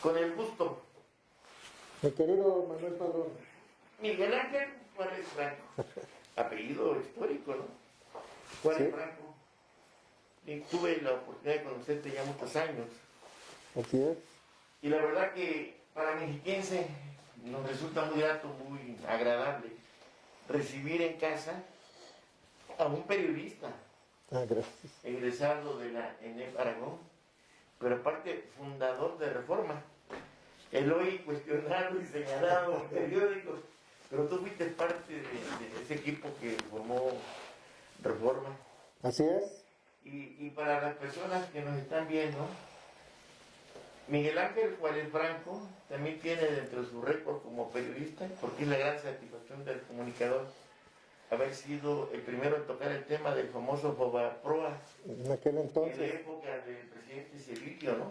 Con el gusto. Mi querido Manuel Padrón. Miguel Ángel Juárez Franco. Apellido histórico, ¿no? Juárez Sí. Franco. Y tuve la oportunidad de conocerte ya muchos años. Así es. Y la verdad que para mexiquense nos resulta muy grato, muy agradable recibir en casa a un periodista Gracias. egresado de la ENEP Aragón, pero aparte fundador de Reforma. El hoy cuestionado y señalado en periódicos, pero tú fuiste parte de ese equipo que formó Reforma. Así es. Y para las personas que nos están viendo, Miguel Ángel Juárez Franco también tiene dentro de su récord como periodista, porque es la gran satisfacción del comunicador haber sido el primero en tocar el tema del famoso Fobaproa En aquel en la entonces, época del presidente Cedillo, ¿no?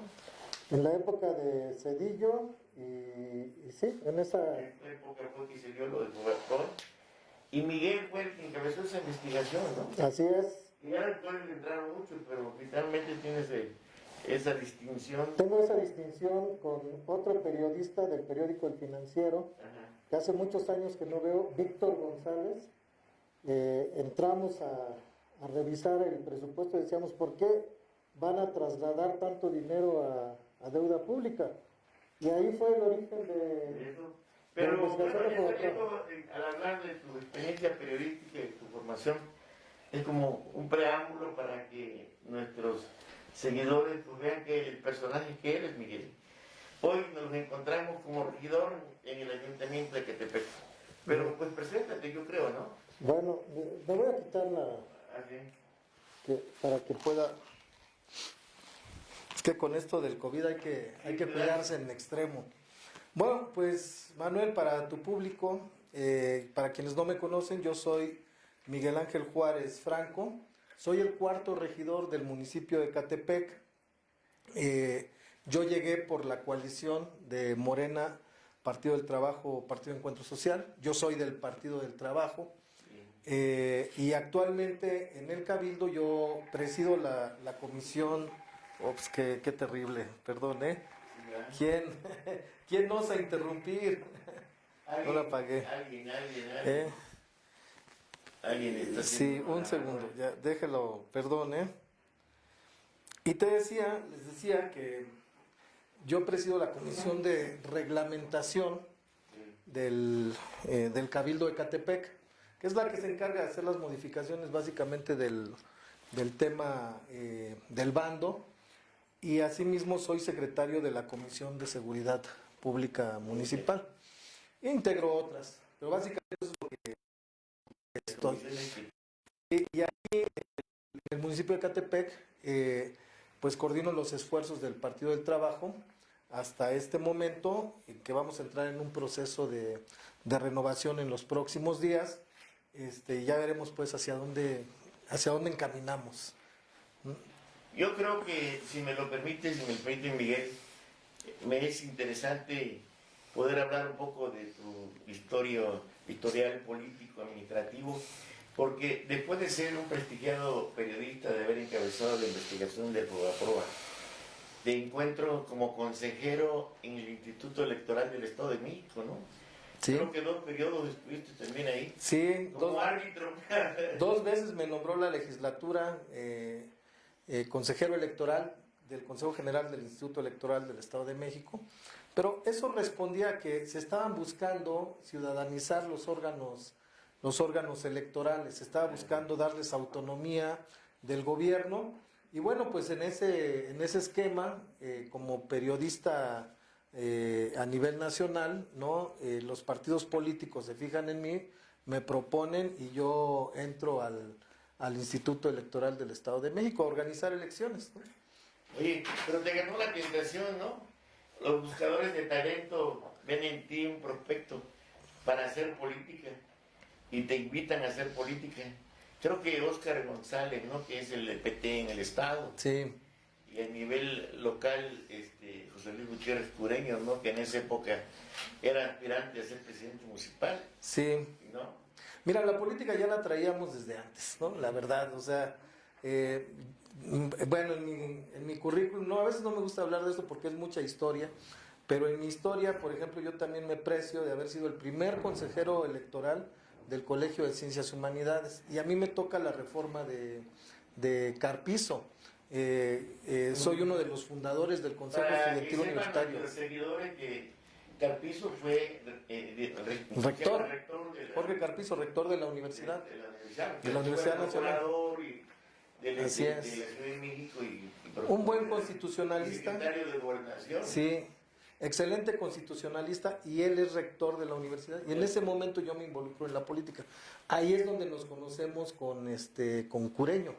en la época de Cedillo, y sí, en esa... En esta época fue que se dio lo del Fobaproa. Y Miguel fue el que encabezó esa investigación, ¿no? Así es. Y ya después le entraron mucho, pero finalmente tienes esa distinción. Tengo esa distinción con otro periodista del periódico El Financiero, Ajá. que hace muchos años que no veo, Víctor González. Entramos a revisar el presupuesto y decíamos, ¿por qué van a trasladar tanto dinero a deuda pública? Y ahí fue el origen de Eso. la Pero investigación de bueno, Fobaproa. al hablar de tu experiencia periodística y tu formación, es como un preámbulo para que nuestros seguidores pues, vean que el personaje que eres, Miguel. Hoy nos encontramos como regidor en el Ayuntamiento de Ecatepec. Pero pues preséntate, yo creo, ¿no? Bueno, me voy a quitar Así. para que pueda... Es que con esto del COVID hay que cuidarse en extremo. Bueno, pues Manuel, para tu público, para quienes no me conocen, yo soy Miguel Ángel Juárez Franco, soy el cuarto regidor del municipio de Ecatepec. Yo llegué por la coalición de Morena, Partido del Trabajo, Partido de Encuentro Social, yo soy del Partido del Trabajo. Y actualmente en el Cabildo yo presido la comisión. Ops, qué terrible, perdón, ¿eh? ¿Quién, quién osa interrumpir? No la apagué. Alguien. ¿Eh? Alguien está Sí, haciendo un segundo, ya, déjelo, perdón, ¿eh? Y les decía que yo presido la comisión de reglamentación del Cabildo de Ecatepec, que es la que se encarga de hacer las modificaciones básicamente del tema del bando, y asimismo soy secretario de la Comisión de Seguridad Pública Municipal. Integro otras, pero básicamente eso es lo que estoy. Y aquí en el municipio de Ecatepec, pues coordino los esfuerzos del Partido del Trabajo hasta este momento, que vamos a entrar en un proceso de renovación en los próximos días. Ya veremos pues hacia dónde encaminamos. Yo creo que, si me lo permite, Miguel, me es interesante poder hablar un poco de tu historial político, administrativo, porque después de ser un prestigiado periodista, de haber encabezado la investigación del Fobaproa, te encuentro como consejero en el Instituto Electoral del Estado de México, ¿no? Sí. Creo que 2 periodos estuviste también ahí. Sí, como árbitro. 2 veces me nombró la legislatura consejero electoral del Consejo General del Instituto Electoral del Estado de México, pero eso respondía a que se estaban buscando ciudadanizar los órganos electorales, se estaba buscando darles autonomía del gobierno, y bueno, pues en ese esquema, como periodista a nivel nacional, ¿no? Los partidos políticos se fijan en mí, me proponen y yo entro al Instituto Electoral del Estado de México a organizar elecciones, ¿no? Oye, pero te ganó la tentación, ¿no? Los buscadores de talento ven en ti un prospecto para hacer política y te invitan a hacer política. Creo que Óscar González, ¿no? Que es el PT en el Estado. Sí. Y a nivel local, José Luis Gutiérrez Cureño, ¿no? Que en esa época era aspirante a ser presidente municipal. Sí. ¿No? Mira, la política ya la traíamos desde antes, ¿no? La verdad, o sea, bueno, en mi currículum, no, a veces no me gusta hablar de esto porque es mucha historia, Pero en mi historia, por ejemplo, yo también me precio de haber sido el primer consejero electoral del Colegio de Ciencias y Humanidades. Y a mí me toca la reforma de Carpizo. Soy uno de los fundadores del Consejo Directivo Universitario. Los seguidores que Carpizo fue Rector, de Jorge Carpizo, rector de la universidad. De la Universidad Nacional. Así es. De la Ciudad de México Un buen constitucionalista. Secretario de Gobernación. Sí, excelente constitucionalista, y él es rector de la universidad. Y en ese momento yo me involucro en la política. Ahí es donde nos conocemos con Cureño.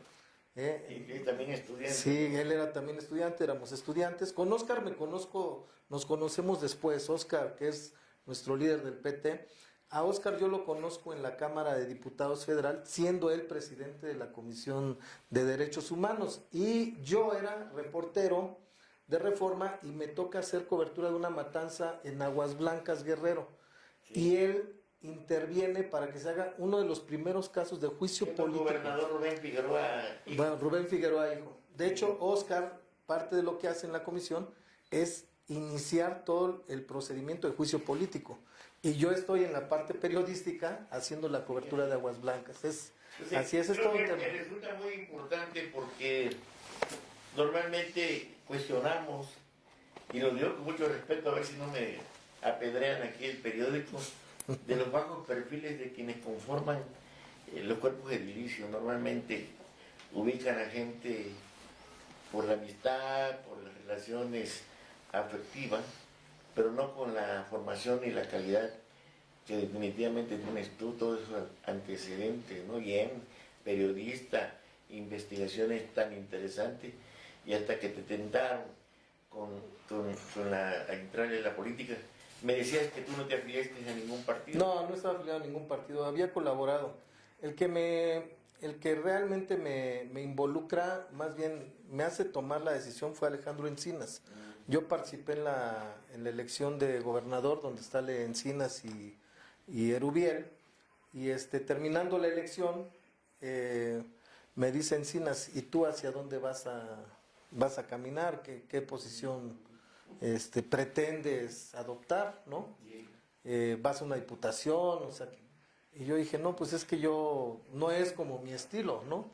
Y también estudiante. Sí, él era también estudiante, éramos estudiantes. Con Óscar nos conocemos después. Óscar, que es nuestro líder del PT. A Óscar yo lo conozco en la Cámara de Diputados Federal, siendo él presidente de la Comisión de Derechos Humanos. Y yo era reportero de Reforma y me toca hacer cobertura de una matanza en Aguas Blancas, Guerrero. Sí. Y él interviene para que se haga uno de los primeros casos de juicio político. El gobernador Rubén Figueroa, hijo. Bueno, Rubén Figueroa, hijo. De hecho, Óscar, parte de lo que hace en la comisión es iniciar todo el procedimiento de juicio político. Y yo estoy en la parte periodística haciendo la cobertura de Aguas Blancas. Así es todo un tema. Me resulta muy importante porque normalmente cuestionamos, y lo digo con mucho respeto, a ver si no me apedrean aquí el periódico, de los bajos perfiles de quienes conforman los cuerpos edilicios. Normalmente ubican a gente por la amistad, por las relaciones afectivas, pero no con la formación y la calidad que definitivamente tienes tú, todos esos antecedentes, ¿no? Bien, periodista, investigaciones tan interesantes, y hasta que te tentaron a entrar en la política. Me decías que tú no te afiliaste a ningún partido. No estaba afiliado a ningún partido, había colaborado. El que realmente me involucra, más bien me hace tomar la decisión, fue Alejandro Encinas. Yo participé en la elección de gobernador, donde está Encinas y Erubiel, y terminando la elección, me dice Encinas: ¿y tú hacia dónde vas a caminar? ¿Qué posición pretendes adoptar, ¿no? ¿Vas a una diputación? O sea, y yo dije, no, pues es que yo, no es como mi estilo, ¿no?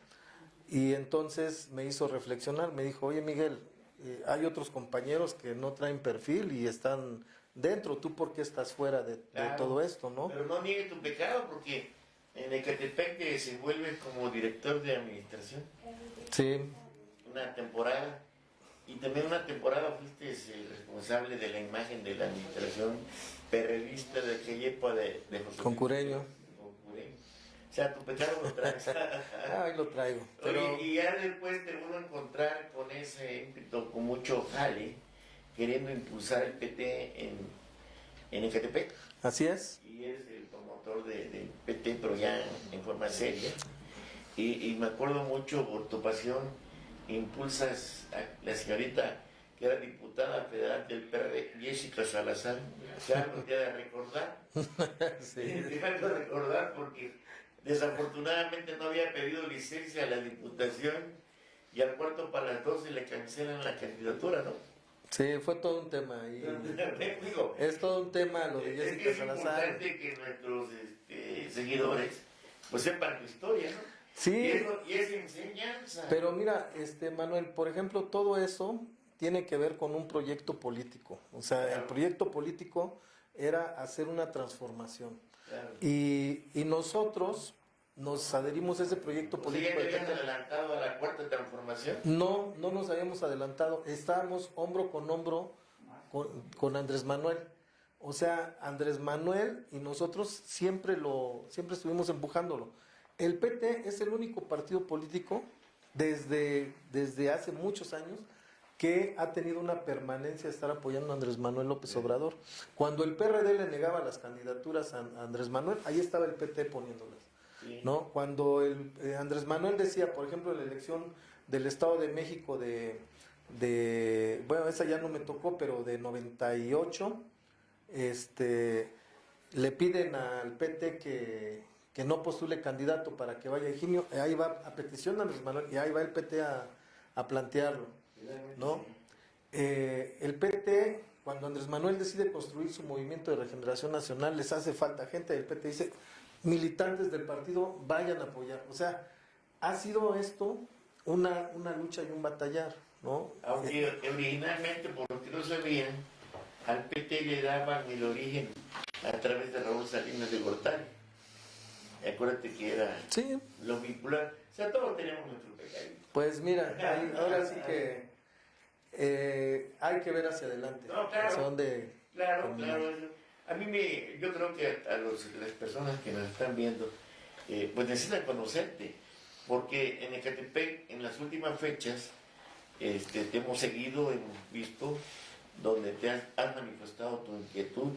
Y entonces me hizo reflexionar, me dijo: oye, Miguel, hay otros compañeros que no traen perfil y están dentro, ¿tú por qué estás fuera de todo esto, no? Pero no niegues tu pecado, porque en Ecatepec te desenvuelves como director de administración. Sí. Una temporada. Y también una temporada fuiste el responsable de la imagen de la administración perredista de aquella época de José Con Cureño. O sea, tu pecado lo traes. Ahí lo traigo. Pero... Oye, y ya después te uno a encontrar con ese ímpetu, con mucho jale, queriendo impulsar el PT en Ecatepec. Así es. Y eres el promotor del PT, pero ya en forma seria. Y me acuerdo mucho por tu pasión, impulsas a la señorita que era diputada federal del PRD, Jessica Salazar. Ya algo te ha de recordar. Sí. Te ha de recordar porque desafortunadamente no había pedido licencia a la diputación y al cuarto para las 12 le cancelan la candidatura, ¿no? Sí, fue todo un tema. Y es todo un tema lo de Jessica Salazar. Es importante que nuestros seguidores pues sepan tu historia, ¿no? Sí. Y es enseñanza. Pero mira, Manuel, por ejemplo, todo eso tiene que ver con un proyecto político. O sea, claro. El proyecto político era hacer una transformación. Claro. Y nosotros nos adherimos a ese proyecto político. ¿Ya te habían adelantado a la cuarta transformación? No nos habíamos adelantado. Estábamos hombro con hombro con Andrés Manuel. O sea, Andrés Manuel y nosotros siempre estuvimos empujándolo. El PT es el único partido político desde hace muchos años que ha tenido una permanencia de estar apoyando a Andrés Manuel López Obrador. Cuando el PRD le negaba las candidaturas a Andrés Manuel, ahí estaba el PT poniéndolas. Sí. ¿No? Cuando Andrés Manuel decía, por ejemplo, en la elección del Estado de México bueno, esa ya no me tocó, pero de 98, le piden al PT que no postule candidato para que vaya Higinio, ahí va a petición de Andrés Manuel, y ahí va el PT a plantearlo, ¿no? El PT cuando Andrés Manuel decide construir su movimiento de regeneración nacional, les hace falta gente del PT, dice, militantes del partido, vayan a apoyar. O sea, ha sido esto una lucha y un batallar, ¿no? Aunque originalmente, por lo que no sabían, al PT le daban el origen a través de Raúl Salinas de Gortari. Acuérdate que era Sí, lo vincular. O sea, todos tenemos nuestro pecado. pues mira, ahora sí que hay que ver hacia adelante, No, claro. hacia dónde... Claro, claro. A mí yo creo que las personas que nos están viendo, pues necesitan conocerte, porque en Ecatepec, en las últimas fechas, te hemos seguido, hemos visto, donde te has manifestado tu inquietud,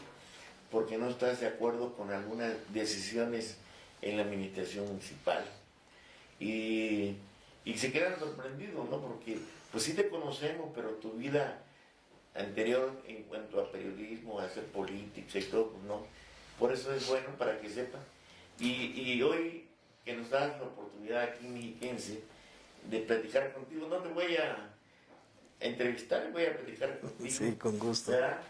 porque no estás de acuerdo con algunas decisiones en la administración municipal. Y se quedan sorprendidos, ¿no? Porque pues sí te conocemos, pero tu vida anterior en cuanto a periodismo, a hacer política y todo, pues no. Por eso es bueno para que sepan. Y hoy que nos das la oportunidad aquí mexiquense de platicar contigo, no te voy a entrevistar, voy a platicar contigo. Sí, con gusto. ¿Verdad?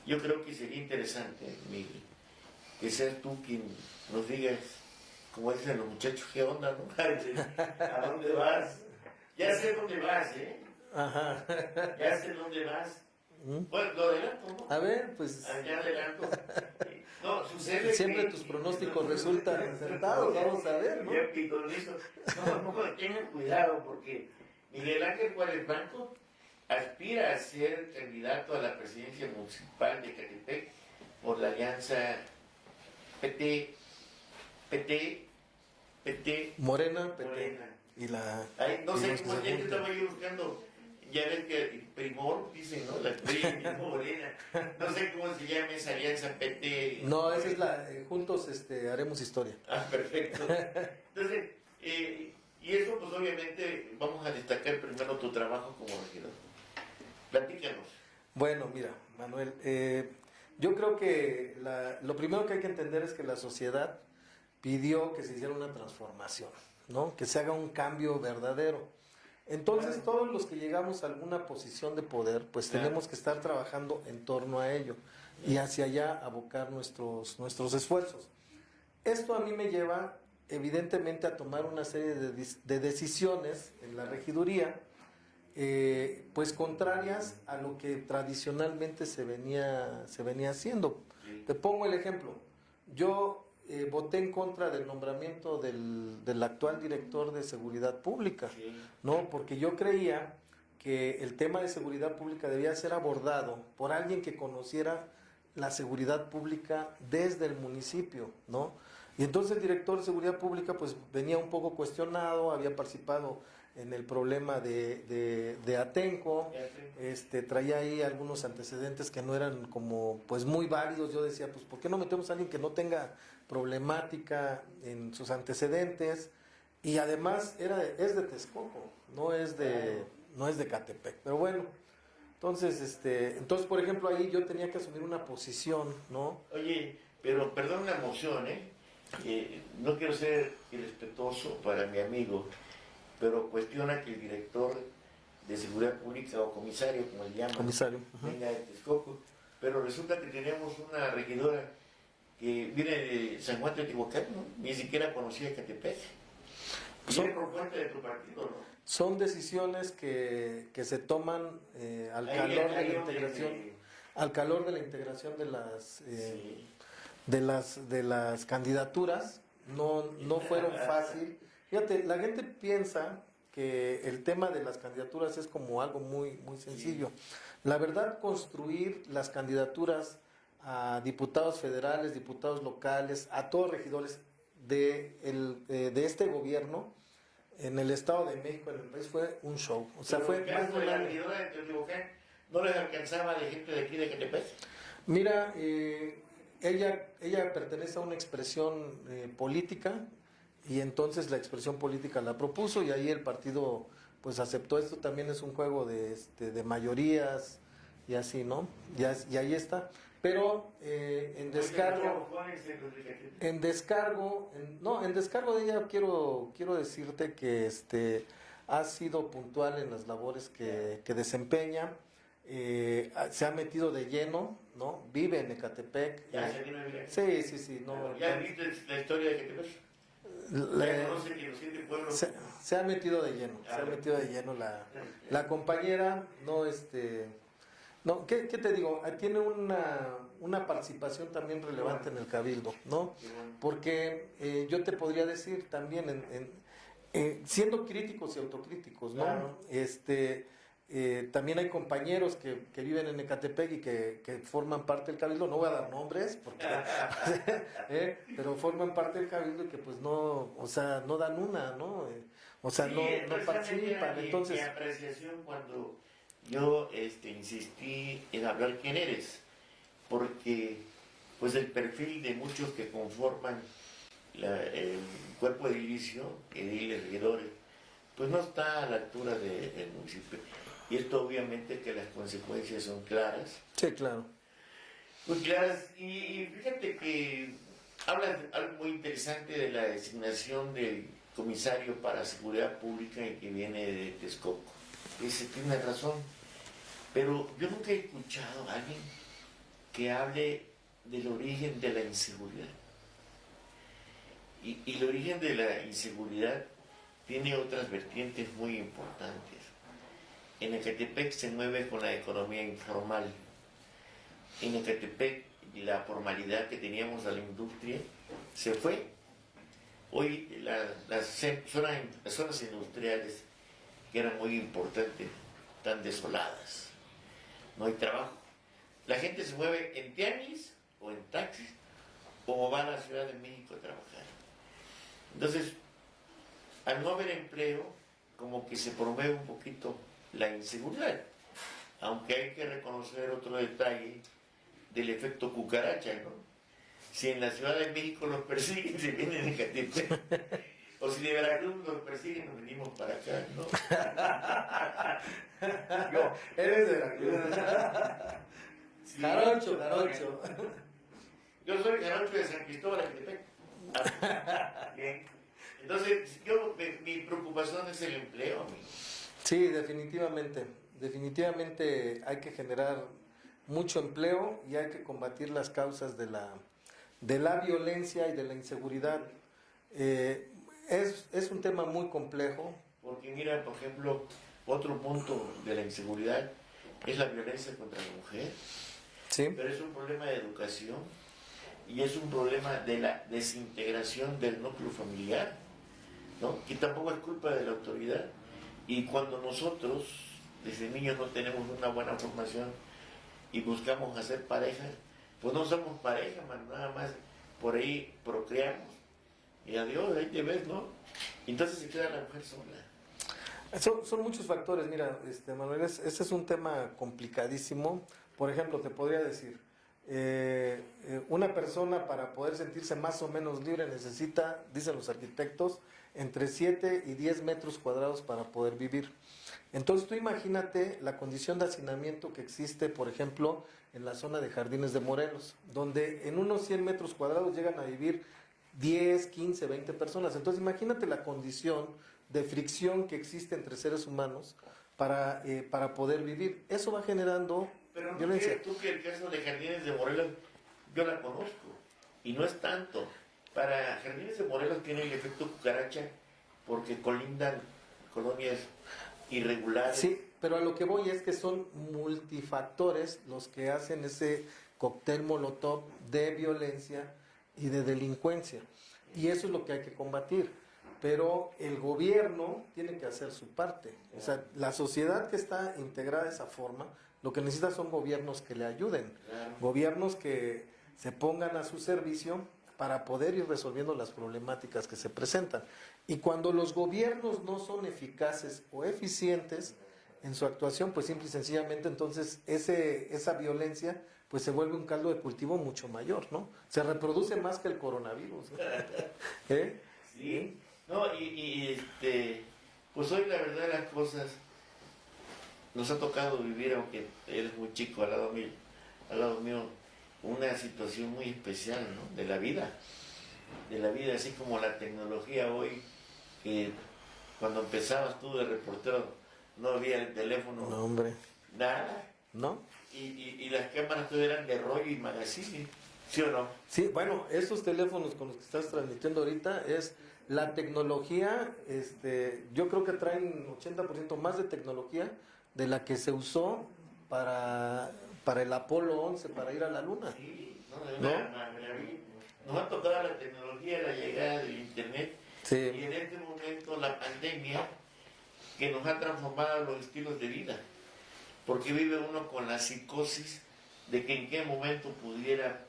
Yo creo que sería interesante, Miguel, que seas tú quien nos digas, como dicen los muchachos, ¿qué onda, no? ¿A dónde vas? Ya sé dónde vas, ¿eh? Ajá. Ya sé dónde vas. Bueno, lo adelanto, ¿no? A ver, pues Ya adelanto. No, sucede siempre que... tus pronósticos resultan acertados, vamos a ver, ¿no? Ya que con eso, no, tengan cuidado porque Miguel Ángel Juárez Franco aspira a ser candidato a la presidencia municipal de Ecatepec por la alianza PT, Morena, PT. Morena. Y la... Ay, no y sé los que cómo se ya juntan. estaba yo buscando, ya ves que Primor, dicen, ¿no? La Morena. No sé cómo se llama esa alianza PT. No, esa es la... juntos haremos historia. Ah, perfecto. Entonces, y eso pues obviamente vamos a destacar primero tu trabajo como regidor. Platícanos. Bueno, mira, Manuel, yo creo que lo primero que hay que entender es que la sociedad pidió que se hiciera una transformación, ¿no? Que se haga un cambio verdadero. Entonces, todos los que llegamos a alguna posición de poder, pues tenemos que estar trabajando en torno a ello y hacia allá abocar nuestros esfuerzos. Esto a mí me lleva, evidentemente, a tomar una serie de decisiones en la regiduría, pues contrarias a lo que tradicionalmente se venía haciendo. Te pongo el ejemplo. Yo voté en contra del nombramiento del actual director de Seguridad Pública, ¿no? Porque yo creía que el tema de seguridad pública debía ser abordado por alguien que conociera la seguridad pública desde el municipio, ¿no? Y entonces el director de Seguridad Pública pues venía un poco cuestionado, había participado en el problema de Atenco, traía ahí algunos antecedentes que no eran como pues muy válidos. Yo decía, pues ¿por qué no metemos a alguien que no tenga problemática en sus antecedentes? Y además es de Texcoco, no es de Catepec. Pero bueno, entonces por ejemplo ahí yo tenía que asumir una posición, ¿no? Oye, pero perdón la emoción, no quiero ser irrespetuoso para mi amigo, pero cuestiona que el director de Seguridad Pública o comisario, como le llaman, Comisario. venga de Texcoco, pero resulta que tenemos una regidora que viene de San Juan de Teotihuacán, ¿no? Ni siquiera conocía Ecatepec. Y viene por cuenta de tu partido, ¿no? Son decisiones que se toman al calor de la integración de las candidaturas. No fueron fácil. Fíjate, la gente piensa que el tema de las candidaturas es como algo muy, muy sencillo. La verdad, construir las candidaturas a diputados federales, diputados locales, a todos regidores de este gobierno en el Estado de México, en el país, fue un show. O sea, fue más de la regidora de Teotihuacán no les alcanzaba de gente de aquí de Ecatepec. Mira, ella pertenece a una expresión política, y entonces la expresión política la propuso y ahí el partido pues aceptó. Esto también es un juego de mayorías y así, ¿no? Y ahí está. Pero en descargo de ella quiero decirte que ha sido puntual en las labores que desempeña. se ha metido de lleno, ¿no? Vive en Ecatepec. Ya se vino a vivir aquí. Sí, no. ¿Ya viste la historia de Ecatepec? ¿Ya conoce que los 7 pueblos? Se ha metido de lleno, la compañera, no, no, ¿qué te digo? Tiene una participación también relevante en el Cabildo, ¿no? Porque yo te podría decir también, siendo críticos y autocríticos, ¿no? Claro. También hay compañeros que viven en Ecatepec y que forman parte del Cabildo, no voy a dar nombres, porque, pero forman parte del Cabildo y que pues no, o sea, no dan una, ¿no? O sea, Sí, no participan, entonces... Mi apreciación cuando yo insistí en hablar quién eres, porque pues el perfil de muchos que conforman el cuerpo edilicio, ediles, regidores, pues no está a la altura del municipio. Y esto obviamente que las consecuencias son claras. Sí, claro. Muy claras. Y fíjate que hablas algo muy interesante de la designación del comisario para seguridad pública y que viene de Texcoco. Ese tiene razón. Pero yo nunca he escuchado a alguien que hable del origen de la inseguridad. Y el origen de la inseguridad tiene otras vertientes muy importantes. En Ecatepec se mueve con la economía informal. En Ecatepec la formalidad que teníamos a la industria se fue. Hoy las zonas industriales que eran muy importantes están desoladas. No hay trabajo. La gente se mueve en tianguis o en taxis o va a la Ciudad de México a trabajar. Entonces, al no haber empleo, como que se promueve un poquito la inseguridad. Aunque hay que reconocer otro detalle del efecto cucaracha, ¿no? Si en la Ciudad de México los persiguen, se vienen en Ecatepec. O si de Veracruz los persiguen, nos venimos para acá, ¿no? Eres de Veracruz. Sí, Jarocho. Yo soy jarocho de San Cristóbal, Ecatepec. Bien. Entonces, mi preocupación es el empleo, amigo. Sí, definitivamente hay que generar mucho empleo y hay que combatir las causas de la violencia y de la inseguridad. Es un tema muy complejo. Porque mira, por ejemplo, otro punto de la inseguridad es la violencia contra la mujer. Sí. Pero es un problema de educación y es un problema de la desintegración del núcleo familiar, ¿no? Que tampoco es culpa de la autoridad. Y cuando nosotros, desde niños, no tenemos una buena formación y buscamos hacer pareja, pues no somos pareja, man, nada más por ahí procreamos y adiós, ahí te ves, ¿no? Entonces se queda la mujer sola. Son muchos factores, mira, Manuel, ese es un tema complicadísimo. Por ejemplo, te podría decir, una persona para poder sentirse más o menos libre necesita, dicen los arquitectos, entre 7 y 10 metros cuadrados para poder vivir. Entonces tú imagínate la condición de hacinamiento que existe, por ejemplo, en la zona de Jardines de Morelos, donde en unos 100 metros cuadrados llegan a vivir 10, 15, 20 personas. Entonces imagínate la condición de fricción que existe entre seres humanos para poder vivir. Eso va generando Pero no violencia. crees tú que el caso de Jardines de Morelos, yo la conozco, y no es tanto. Para Jardines de Morelos tiene el efecto cucaracha porque colindan colonias irregulares. Sí, pero a lo que voy es que son multifactores los que hacen ese cóctel molotov de violencia y de delincuencia. Y eso es lo que hay que combatir. Pero el gobierno tiene que hacer su parte. O sea, la sociedad que está integrada de esa forma, lo que necesita son gobiernos que le ayuden. Gobiernos que se pongan a su servicio para poder ir resolviendo las problemáticas que se presentan. Y cuando los gobiernos no son eficaces o eficientes en su actuación, pues simple y sencillamente entonces esa violencia pues se vuelve un caldo de cultivo mucho mayor, ¿no? Se reproduce más que el coronavirus. ¿Eh? Sí. No, pues hoy la verdad de las cosas nos ha tocado vivir, aunque eres muy chico al lado mío, una situación muy especial, ¿no? De la vida, así como la tecnología hoy, que cuando empezabas tú de reportero no había el teléfono, No, hombre. nada, ¿no? Y las cámaras todas eran de rollo y magazine, ¿sí o no? Sí, bueno, esos teléfonos con los que estás transmitiendo ahorita es la tecnología, yo creo que traen 80% más de tecnología de la que se usó para el Apolo 11, para ir a la Luna. Sí, no, es ¿No? una maravilla. Nos ha tocado la tecnología, la llegada del internet y Sí, en este momento la pandemia que nos ha transformado los estilos de vida, porque vive uno con la psicosis de que en qué momento pudiera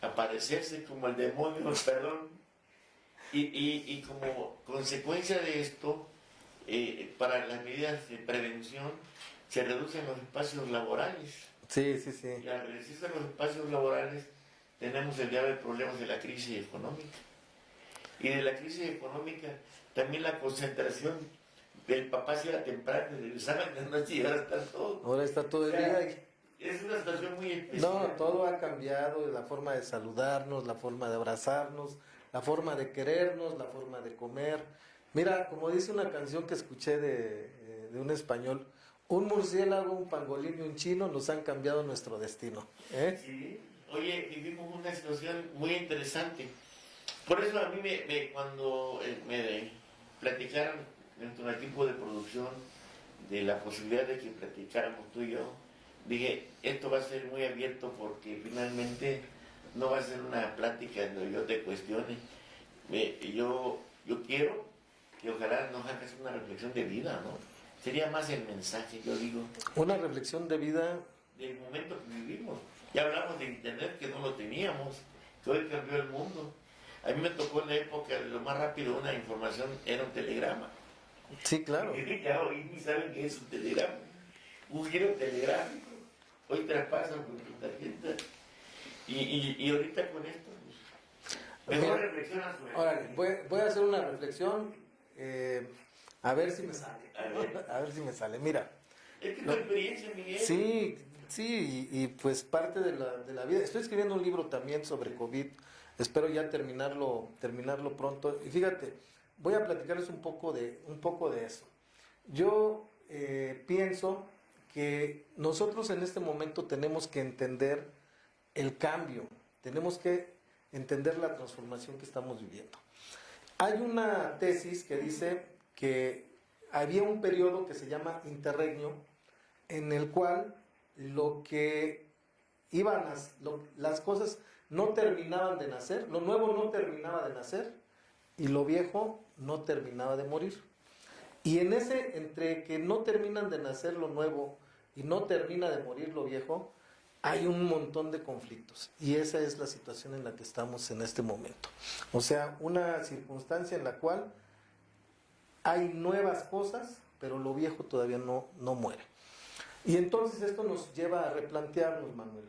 aparecerse como el demonio, perdón, y como consecuencia de esto, para las medidas de prevención, se reducen los espacios laborales. sí, sí, sí. Y al reducirse los espacios laborales, tenemos el grave problema de la crisis económica. Y de la crisis económica, también la concentración del papá si era temprano, regresaba en la noche y ahora está todo. Ahora está todo el día. Es una situación muy especial. No, todo ha cambiado, la forma de saludarnos, la forma de abrazarnos, la forma de querernos, la forma de comer. Mira, como dice una canción que escuché de un español, un murciélago, un pangolín y un chino nos han cambiado nuestro destino. ¿Eh? Sí. Oye, vivimos una situación muy interesante. Por eso a mí cuando me platicaron nuestro equipo de producción de la posibilidad de que platicáramos tú y yo, dije, esto va a ser muy abierto porque finalmente no va a ser una plática donde yo te cuestione. Yo quiero que ojalá nos hagas una reflexión de vida, ¿no? Sería más el mensaje, yo digo, Una reflexión de vida. del momento que vivimos. Ya hablamos de internet que no lo teníamos, que hoy cambió el mundo. A mí me tocó en la época lo más rápido una información era un telegrama. Sí, claro. Ya hoy ni saben qué es un telegrama. Un giro telegráfico. Hoy traspasan con tu tarjeta. Y ahorita con esto, pues, mejor reflexiona sobre Órale, voy a hacer una reflexión, a ver si me sale. A ver. A ver si me sale. Mira, Es que tu experiencia, Miguel. sí, sí, y pues parte de la vida. Estoy escribiendo un libro también sobre COVID. Espero ya terminarlo pronto. Y fíjate, voy a platicarles un poco de eso. Yo pienso que nosotros en este momento tenemos que entender el cambio, tenemos que entender la transformación que estamos viviendo. Hay una tesis que dice que había un periodo que se llama interregno, en el cual lo que las cosas no terminaban de nacer, lo nuevo no terminaba de nacer y lo viejo no terminaba de morir. Y en ese, entre que no terminan de nacer lo nuevo y no termina de morir lo viejo, hay un montón de conflictos. Y esa es la situación en la que estamos en este momento. O sea, una circunstancia en la cual hay nuevas cosas, pero lo viejo todavía no muere. Y entonces esto nos lleva a replantearnos, Manuel,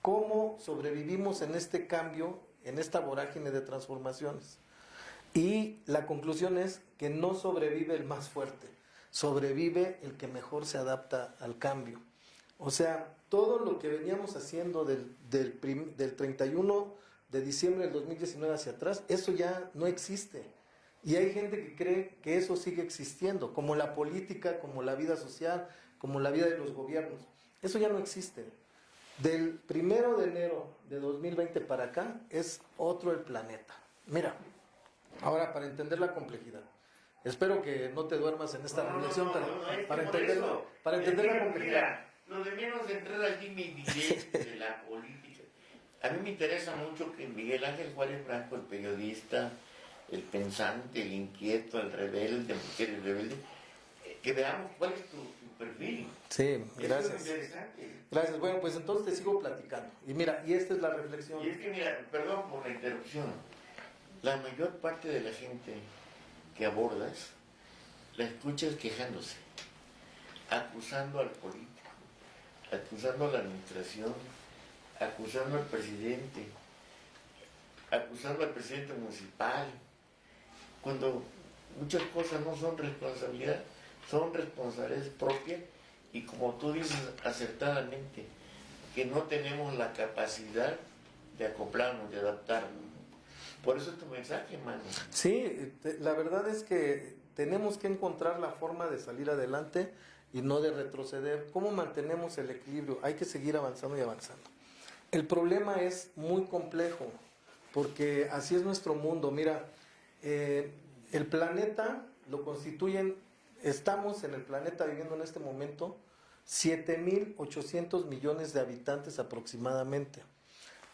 cómo sobrevivimos en este cambio, en esta vorágine de transformaciones. Y la conclusión es que no sobrevive el más fuerte, sobrevive el que mejor se adapta al cambio. O sea, todo lo que veníamos haciendo del 31 de diciembre del 2019 hacia atrás, eso ya no existe. Y hay gente que cree que eso sigue existiendo, como la política, como la vida social, como la vida de los gobiernos. Eso ya no existe. Del 1 de enero de 2020 para acá es otro el planeta. Mira, ahora para entender la complejidad. Espero que no te duermas en esta reflexión, pero para entender la complejidad. Lo de menos entrar al dime y Miguel de la política. A mí me interesa mucho que Miguel Ángel Juárez Franco, el periodista, el pensante, el inquieto, el rebelde, el rebelde, que veamos cuál es tu perfil. Sí, gracias. Eso es interesante. Gracias. Bueno, pues entonces te sigo platicando. Y mira, y esta es la reflexión. Y es que mira, perdón por la interrupción, la mayor parte de la gente que abordas, la escuchas quejándose, acusando al político, acusando a la administración, acusando al presidente municipal, cuando muchas cosas no son responsabilidad, son responsabilidades propias y como tú dices acertadamente, que no tenemos la capacidad de acoplarnos, de adaptarnos. Por eso es tu mensaje, mano. Sí, la verdad es que tenemos que encontrar la forma de salir adelante y no de retroceder. ¿Cómo mantenemos el equilibrio? Hay que seguir avanzando y avanzando. El problema es muy complejo, porque así es nuestro mundo. Mira, el planeta lo constituyen, estamos en el planeta viviendo en este momento 7.800 millones de habitantes aproximadamente.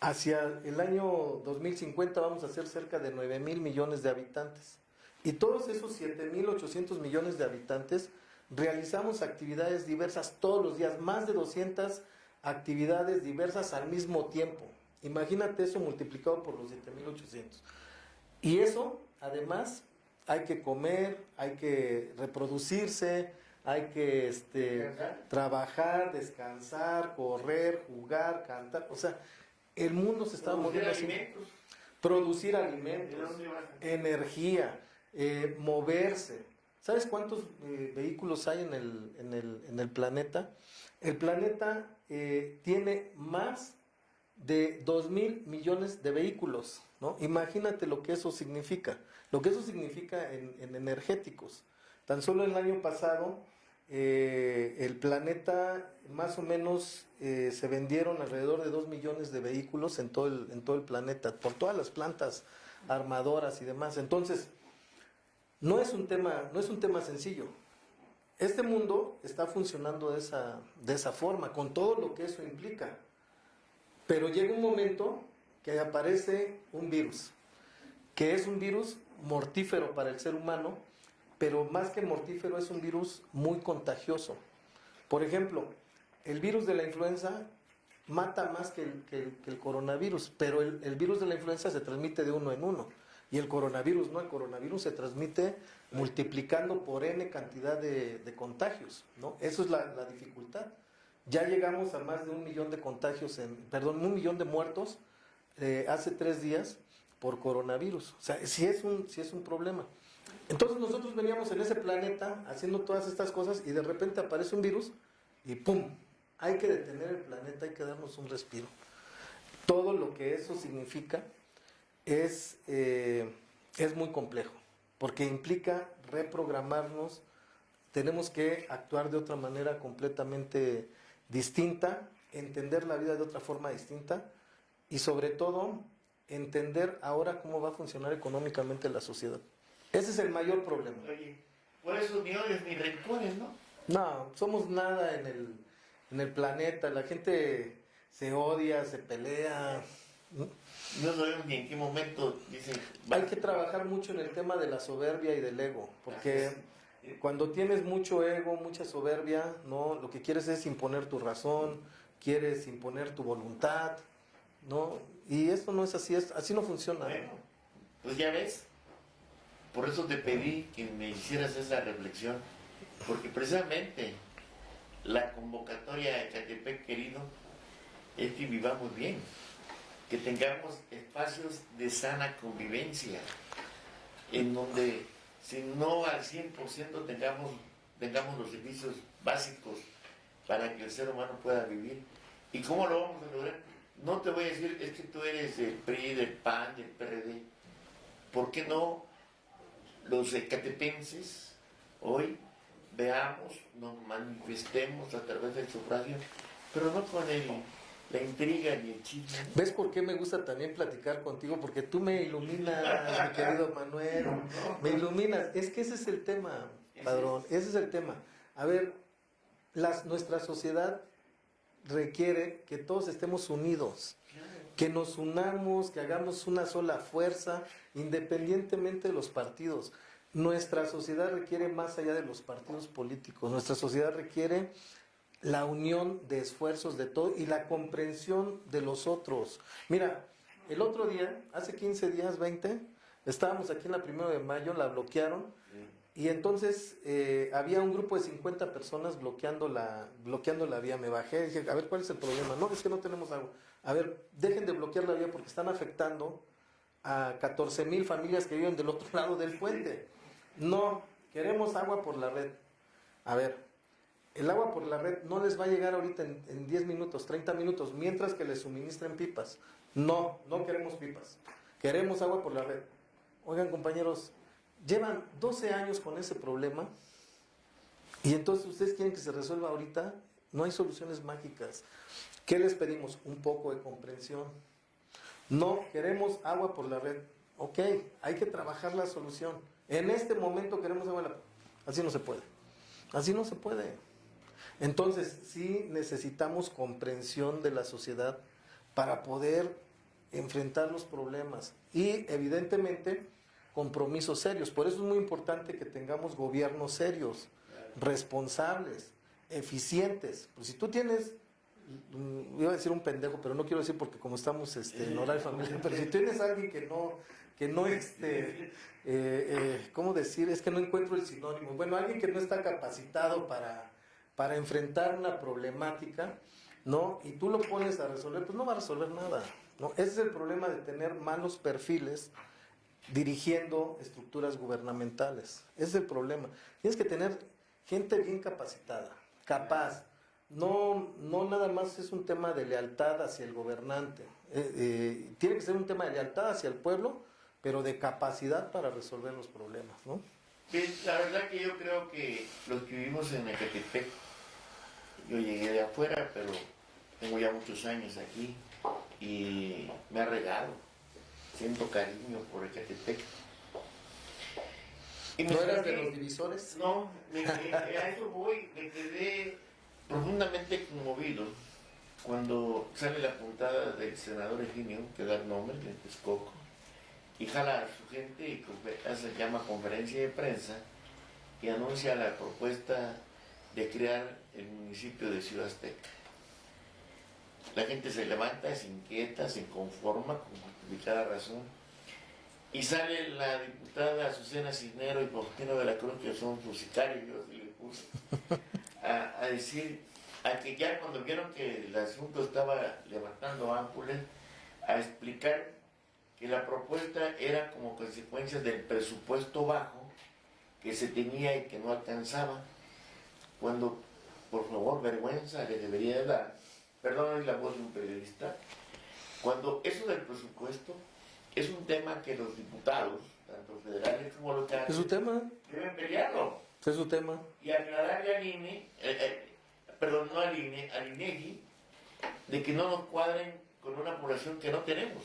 Hacia el año 2050 vamos a ser cerca de 9.000 millones de habitantes. Y todos esos 7.800 millones de habitantes realizamos actividades diversas todos los días, más de 200 actividades diversas al mismo tiempo. Imagínate eso multiplicado por los 7.800. Y eso, además, hay que comer, hay que reproducirse, hay que trabajar, descansar, correr, jugar, cantar. O sea, el mundo se está moviendo así. Producir alimentos, energía, moverse. ¿Sabes cuántos vehículos hay en el planeta? El planeta tiene más de 2.000 millones de vehículos, ¿no? Imagínate lo que eso significa. Lo que eso significa en energéticos. Tan solo el año pasado, el planeta, más o menos, se vendieron alrededor de 2 millones de vehículos en todo el planeta, por todas las plantas armadoras y demás. Entonces, no es un tema sencillo. Este mundo está funcionando de esa forma, con todo lo que eso implica. Pero llega un momento que aparece un virus, que es un virus mortífero para el ser humano, pero más que mortífero es un virus muy contagioso. Por ejemplo, el virus de la influenza mata más que el coronavirus, pero el virus de la influenza se transmite de uno en uno. Y el coronavirus no, el coronavirus se transmite multiplicando por N cantidad de contagios, ¿no? Eso es la dificultad. Ya llegamos a más de 1 millón de contagios, 1 millón de muertos hace 3 días por coronavirus. O sea, sí es un problema. Entonces nosotros veníamos en ese planeta haciendo todas estas cosas y de repente aparece un virus y ¡pum! Hay que detener el planeta, hay que darnos un respiro. Todo lo que eso significa es muy complejo, porque implica reprogramarnos, tenemos que actuar de otra manera completamente distinta, entender la vida de otra forma distinta y sobre todo entender ahora cómo va a funcionar económicamente la sociedad. Ese es el mayor problema. Oye, por eso ni odios ni rencores, ¿no? No, somos nada en el planeta, la gente se odia, se pelea. No sabemos ni en qué momento dicen. Hay que trabajar mucho en el tema de la soberbia y del ego, porque cuando tienes mucho ego, mucha soberbia, ¿no? Lo que quieres es imponer tu razón, quieres imponer tu voluntad, ¿no? Y esto no es así, así no funciona. Bueno, pues ya ves, por eso te pedí que me hicieras esa reflexión, porque precisamente la convocatoria de Ecatepec, querido, es que vivamos bien, que tengamos espacios de sana convivencia, en donde si no al 100% tengamos los servicios básicos para que el ser humano pueda vivir. ¿Y cómo lo vamos a lograr? No te voy a decir, es que tú eres del PRI, del PAN, del PRD. ¿Por qué no los ecatepenses hoy veamos, nos manifestemos a través del sufragio, pero no con la intriga ni el chisme? ¿Ves por qué me gusta también platicar contigo? Porque tú me iluminas, mi querido Manuel, me iluminas. Es que ese es el tema, padrón, ese es el tema. A ver, nuestra sociedad requiere que todos estemos unidos, que nos unamos, que hagamos una sola fuerza, independientemente de los partidos. Nuestra sociedad requiere más allá de los partidos políticos, nuestra sociedad requiere la unión de esfuerzos de todo y la comprensión de los otros. Mira, el otro día, hace 15 días, 20, estábamos aquí en la 1 de mayo, la bloquearon, y entonces había un grupo de 50 personas bloqueando la vía. Me bajé y dije, a ver, ¿cuál es el problema? No, es que no tenemos agua. A ver, dejen de bloquear la vía porque están afectando a 14,000 familias que viven del otro lado del puente. No, queremos agua por la red. A ver, el agua por la red no les va a llegar ahorita en 10 minutos, 30 minutos, mientras que les suministren pipas. No queremos pipas. Queremos agua por la red. Oigan, compañeros, llevan 12 años con ese problema. Y entonces ustedes quieren que se resuelva ahorita, no hay soluciones mágicas. ¿Qué les pedimos? Un poco de comprensión. No queremos agua por la red. Ok, hay que trabajar la solución. En este momento queremos agua. Así no se puede. Así no se puede. Entonces, sí necesitamos comprensión de la sociedad para poder enfrentar los problemas y, evidentemente, compromisos serios. Por eso es muy importante que tengamos gobiernos serios, responsables, eficientes. Pues si tú tienes, iba a decir un pendejo, pero no quiero decir porque como estamos en horario familiar, pero si tienes a alguien que no, ¿cómo decir? Es que no encuentro el sinónimo. Bueno, alguien que no está capacitado para enfrentar una problemática, ¿no? Y tú lo pones a resolver, pues no va a resolver nada, ¿no? Ese es el problema de tener malos perfiles dirigiendo estructuras gubernamentales. Ese es el problema. Tienes que tener gente bien capacitada, capaz. No nada más es un tema de lealtad hacia el gobernante. Tiene que ser un tema de lealtad hacia el pueblo, pero de capacidad para resolver los problemas, ¿no? La verdad que yo creo que los que vivimos en Ecatepec, yo llegué de afuera, pero tengo ya muchos años aquí y me ha regado. Siento cariño por Ecatepec. Y ¿No eras de los divisores? No, a eso voy, me quedé profundamente conmovido cuando sale la puntada del senador Eugenio, que da el nombre, de Texcoco, y jala a su gente y llama conferencia de prensa y anuncia la propuesta de crear el municipio de Ciudad Azteca. La gente se levanta, se inquieta, se conforma con justificada razón. Y sale la diputada Azucena Cisneros y Faustino de la Cruz, que son sus sicarios, yo así le puse, a decir, a que ya cuando vieron que el asunto estaba levantando ámpulas, a explicar que la propuesta era como consecuencia del presupuesto bajo que se tenía y que no alcanzaba, cuando, por favor, vergüenza le debería de dar, perdón, es la voz de un periodista, cuando eso del presupuesto es un tema que los diputados, tanto federales como locales, ¿Es su tema? deben pelearlo. ¿Es su tema? Y aclararle al INE, no al INE, al INEGI, de que no nos cuadren con una población que no tenemos.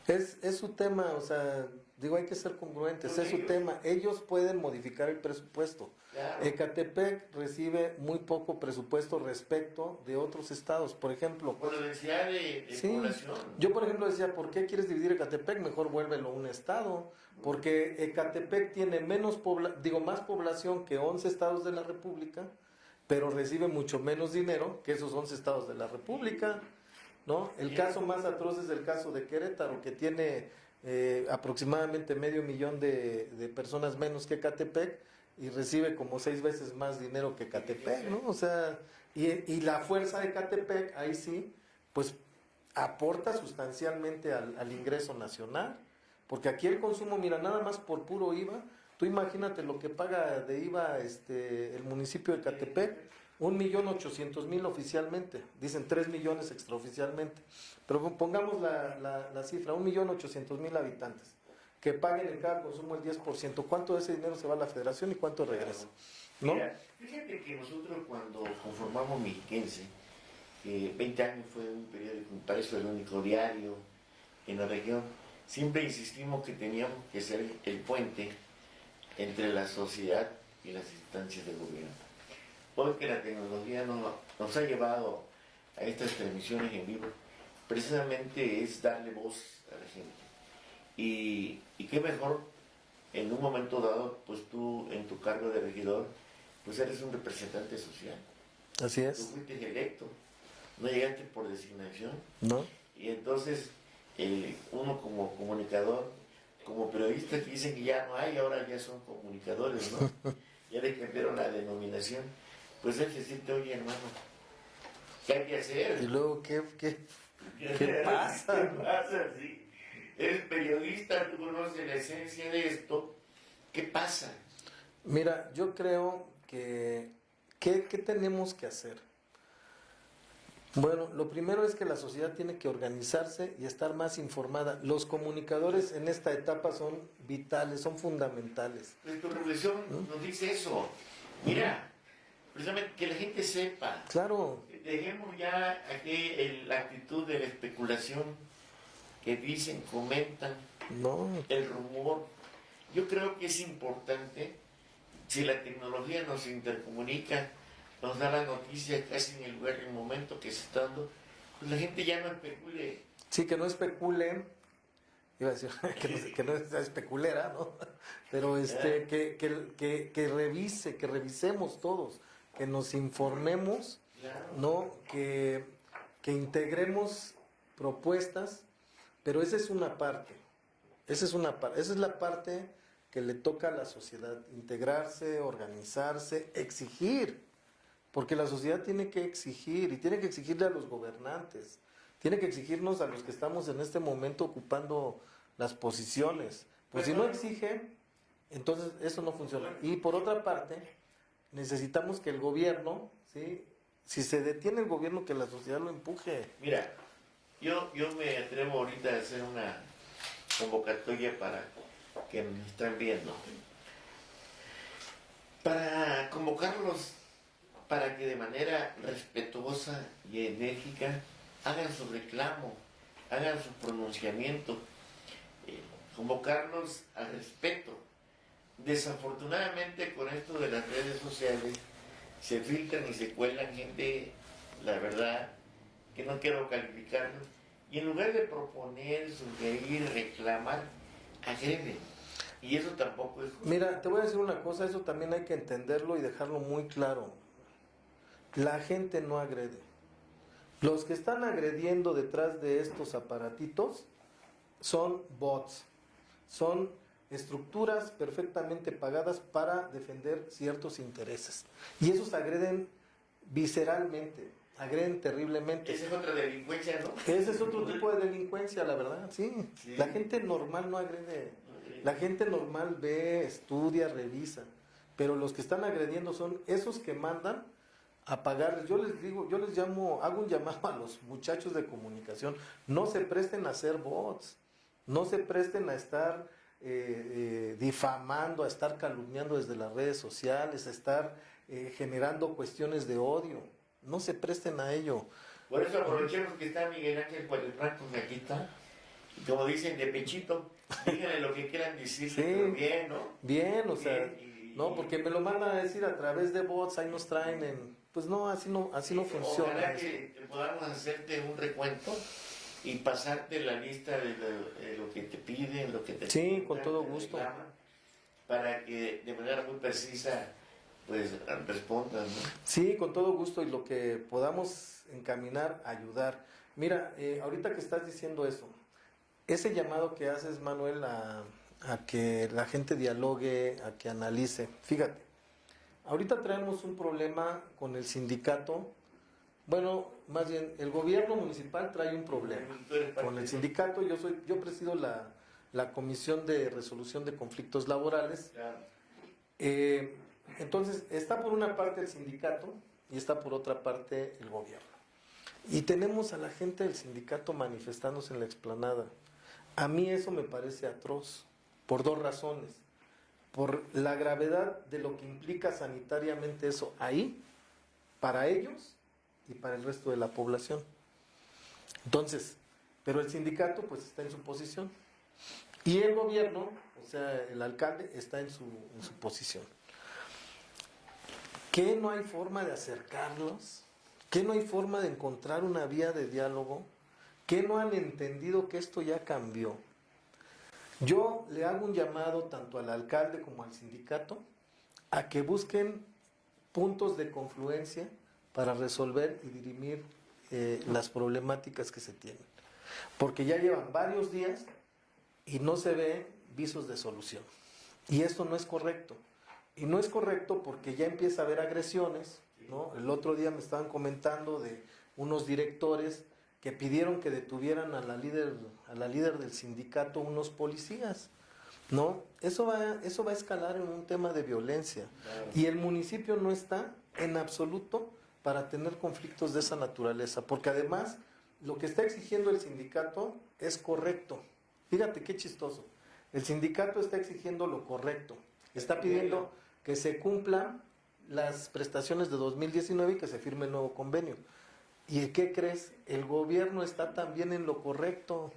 Es su tema, o sea, digo, hay que ser congruentes, es su tema. Ellos pueden modificar el presupuesto. Claro. Ecatepec recibe muy poco presupuesto respecto de otros estados, por ejemplo. Por la densidad de Sí. población. Yo, por ejemplo, decía, ¿por qué quieres dividir Ecatepec? Mejor vuélvelo un estado, porque Ecatepec tiene más población que 11 estados de la República, pero recibe mucho menos dinero que esos 11 estados de la República, ¿no? El caso más atroz es el caso de Querétaro, que tiene aproximadamente 500,000 de personas menos que Ecatepec y recibe como 6 veces más dinero que Ecatepec, ¿no? O sea, y la fuerza de Ecatepec, ahí sí, pues aporta sustancialmente al ingreso nacional, porque aquí el consumo, mira, nada más por puro IVA, tú imagínate lo que paga de IVA el municipio de Ecatepec, 1,800,000 oficialmente, dicen 3 millones extraoficialmente, pero pongamos la cifra, 1,800,000 habitantes, que paguen en cada consumo el 10%, ¿cuánto de ese dinero se va a la federación y cuánto regresa? ¿No? Mira, fíjate que nosotros cuando conformamos Mexiquense, 20 años fue un periódico, me parece el único diario en la región, siempre insistimos que teníamos que ser el puente entre la sociedad y las instancias de gobierno. Hoy que la tecnología nos ha llevado a estas transmisiones en vivo, precisamente es darle voz a la gente. Y qué mejor, en un momento dado, pues tú en tu cargo de regidor, pues eres un representante social. Así Tú es, fuiste electo, no llegaste por designación. ¿no? Y entonces uno como comunicador, como periodista que dicen que ya no hay, ahora ya son comunicadores, ¿no? Ya le cambiaron la denominación. Pues es decirte, oye hermano, ¿qué hay que hacer? Y luego, ¿qué pasa? ¿Qué pasa? Sí. Eres periodista, tú conoces la esencia de esto. ¿Qué pasa? Mira, yo creo que ¿qué tenemos que hacer? Bueno, lo primero es que la sociedad tiene que organizarse y estar más informada. Los comunicadores en esta etapa son vitales, son fundamentales. Pues tu reflexión nos dice eso. Mira, precisamente que la gente sepa, Claro, dejemos ya aquí la actitud de la especulación que dicen, comentan, no, el rumor. Yo creo que es importante, si la tecnología nos intercomunica, nos da la noticia casi en el lugar, en el momento que se está dando, pues la gente ya no especule. sí, que no especule, iba a decir que no sea especulera, ¿no? Pero que revise, que revisemos todos, que nos informemos, Claro. ¿no? Que integremos propuestas, pero esa es una parte, esa es la parte que le toca a la sociedad, integrarse, organizarse, exigir, porque la sociedad tiene que exigir y tiene que exigirle a los gobernantes, tiene que exigirnos a los que estamos en este momento ocupando las posiciones. Pues si no exige, entonces eso no funciona. Y por otra parte, necesitamos que el gobierno, ¿sí? Si se detiene el gobierno, que la sociedad lo empuje. Mira, yo me atrevo ahorita a hacer una convocatoria para que me están viendo, para convocarlos para que de manera respetuosa y enérgica hagan su reclamo, hagan su pronunciamiento, convocarlos al respeto. Desafortunadamente con esto de las redes sociales se filtran y se cuelan gente, la verdad, que no quiero calificarlo, y en lugar de proponer, sugerir, reclamar, agreden. Y eso tampoco es justo. Mira, te voy a decir una cosa, eso también hay que entenderlo y dejarlo muy claro. La gente no agrede. Los que están agrediendo detrás de estos aparatitos son bots, son estructuras perfectamente pagadas para defender ciertos intereses. Y esos agreden visceralmente, agreden terriblemente. Esa es otra delincuencia, ¿no? Ese es otro tipo de delincuencia, la verdad, sí. Sí. La gente normal no agrede. La gente normal ve, estudia, revisa. Pero los que están agrediendo son esos que mandan a pagar. Yo les digo, yo les llamo, hago un llamado a los muchachos de comunicación. No se presten a hacer bots. No se presten a estar difamando, a estar calumniando desde las redes sociales, a estar generando cuestiones de odio. No se presten a ello. Por eso aprovechemos que está Miguel Ángel Juárez Franco, que aquí está. Y como dicen, de pechito, díganle lo que quieran decirle, Sí. pero bien, ¿no? Bien, o sea, Bien, no, porque me lo mandan a decir a través de bots, ahí nos traen en... Pues no, así no funciona. Ojalá que podamos hacerte un recuento y pasarte la lista de lo que te piden, lo que te Sí, preguntan, con todo te gusto. reclaman, para que de manera muy precisa pues respondas, ¿no? Sí, con todo gusto y lo que podamos encaminar, ayudar. Mira, ahorita que estás diciendo eso, ese llamado que haces, Manuel, a que la gente dialogue, a que analice, fíjate, ahorita traemos un problema con el sindicato, bueno, más bien el gobierno municipal trae un problema Tú eres parte con el de- sindicato. Yo presido la Comisión de Resolución de Conflictos Laborales. Claro. Entonces, está por una parte el sindicato y está por otra parte el gobierno. Y tenemos a la gente del sindicato manifestándose en la explanada. A mí eso me parece atroz, por dos razones. Por la gravedad de lo que implica sanitariamente eso ahí, para ellos y para el resto de la población. Entonces, pero el sindicato pues está en su posición. Y el gobierno, o sea, el alcalde, está en su posición. ¿Qué no hay forma de acercarlos? ¿Qué no hay forma de encontrar una vía de diálogo? ¿Qué no han entendido que esto ya cambió? Yo le hago un llamado tanto al alcalde como al sindicato a que busquen puntos de confluencia para resolver y dirimir las problemáticas que se tienen. Porque ya llevan varios días y no se ve visos de solución. Y esto no es correcto. Y no es correcto porque ya empieza a haber agresiones, ¿no? El otro día me estaban comentando de unos directores que pidieron que detuvieran a la líder del sindicato, unos policías, ¿no? Eso va a escalar en un tema de violencia. Claro. Y el municipio no está en absoluto para tener conflictos de esa naturaleza, porque además lo que está exigiendo el sindicato es correcto. Fíjate qué chistoso. El sindicato está exigiendo lo correcto. Está pidiendo que se cumplan las prestaciones de 2019 y que se firme el nuevo convenio. ¿Y qué crees? El gobierno está también en lo correcto,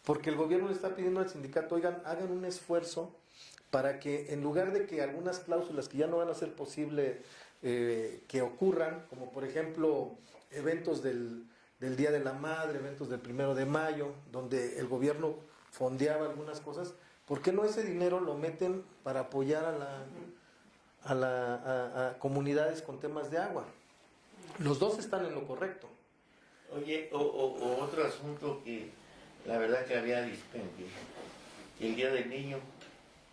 porque el gobierno le está pidiendo al sindicato, oigan, hagan un esfuerzo para que en lugar de que algunas cláusulas que ya no van a ser posible que ocurran, como por ejemplo eventos del Día de la Madre, eventos del 1 de Mayo, donde el gobierno fondeaba algunas cosas, ¿por qué no ese dinero lo meten para apoyar a comunidades con temas de agua? Los dos están en lo correcto. Oye, o otro asunto que la verdad que había dispendio, el Día del Niño,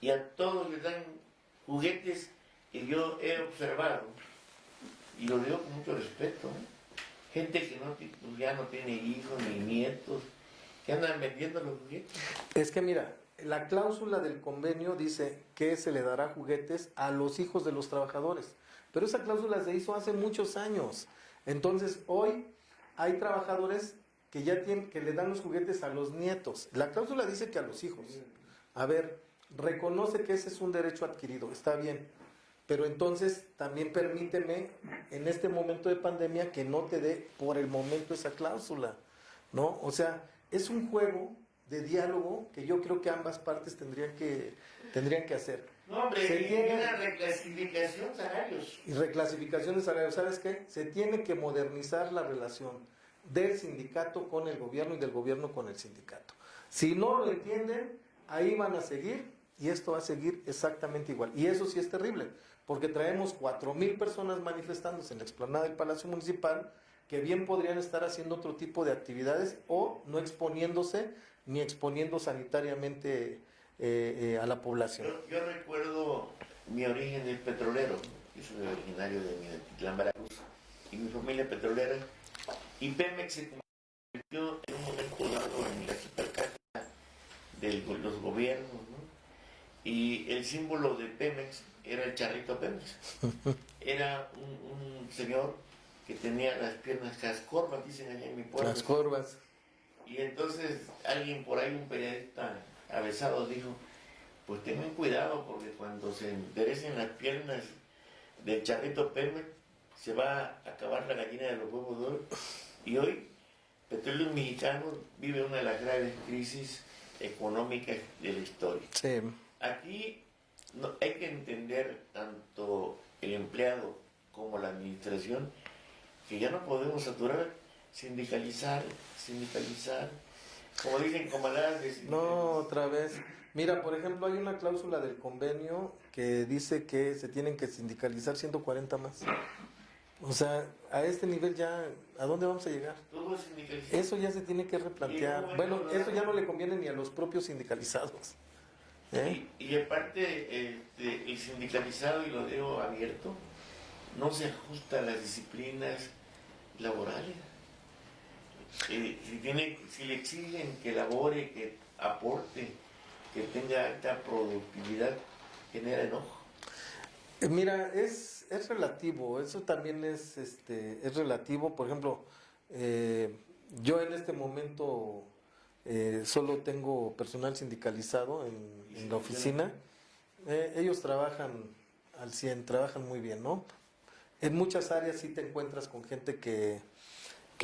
y a todos les dan juguetes que yo he observado, y lo digo con mucho respeto, gente que ya no tiene hijos ni nietos, que andan vendiendo los juguetes. Es que mira, la cláusula del convenio dice que se le dará juguetes a los hijos de los trabajadores, pero esa cláusula se hizo hace muchos años. Entonces, hoy hay trabajadores que ya tienen, que le dan los juguetes a los nietos. La cláusula dice que a los hijos. A ver, reconoce que ese es un derecho adquirido, está bien. Pero entonces también permíteme en este momento de pandemia que no te dé por el momento esa cláusula, ¿no? O sea, es un juego de diálogo que yo creo que ambas partes tendrían que hacer. No, hombre, y una reclasificación salarios. Y reclasificación de salarios, ¿sabes qué? Se tiene que modernizar la relación del sindicato con el gobierno y del gobierno con el sindicato. Si no lo entienden, ahí van a seguir y esto va a seguir exactamente igual. Y eso sí es terrible, porque traemos 4,000 personas manifestándose en la explanada del Palacio Municipal que bien podrían estar haciendo otro tipo de actividades o no exponiéndose ni exponiendo sanitariamente a la población. Yo recuerdo mi origen es petrolero, yo soy originario de Minatitlán, Veracruz, y mi familia petrolera, y Pemex se convirtió en un momento dado en la supercarta de los gobiernos, ¿no? Y el símbolo de Pemex era el charrito Pemex. Era un señor que tenía las piernas cascorvas, dicen allá en mi pueblo. Las corvas. Y entonces alguien por ahí, un periodista avesado, dijo, pues tengan cuidado porque cuando se enderecen las piernas del charrito Pemex se va a acabar la gallina de los huevos de oro. Y hoy Petróleos Mexicanos vive una de las graves crisis económicas de la historia. Sí. Aquí hay que entender tanto el empleado como la administración que ya no podemos saturar, sindicalizar, como dicen, comaladas de sindicalizar. No, otra vez. Mira, por ejemplo, hay una cláusula del convenio que dice que se tienen que sindicalizar 140 más. O sea, a este nivel ya, ¿a dónde vamos a llegar? Eso ya se tiene que replantear. Bueno, eso ya no le conviene ni a los propios sindicalizados. Y aparte, el sindicalizado, y lo digo abierto, no se ajusta a las disciplinas laborales. Si le exigen que labore, que aporte, que tenga alta productividad, genera enojo. Mira, es relativo, eso también es relativo. Por ejemplo, yo en este momento solo tengo personal sindicalizado en la oficina. Ellos trabajan al 100, trabajan muy bien, ¿no? En muchas áreas sí te encuentras con gente que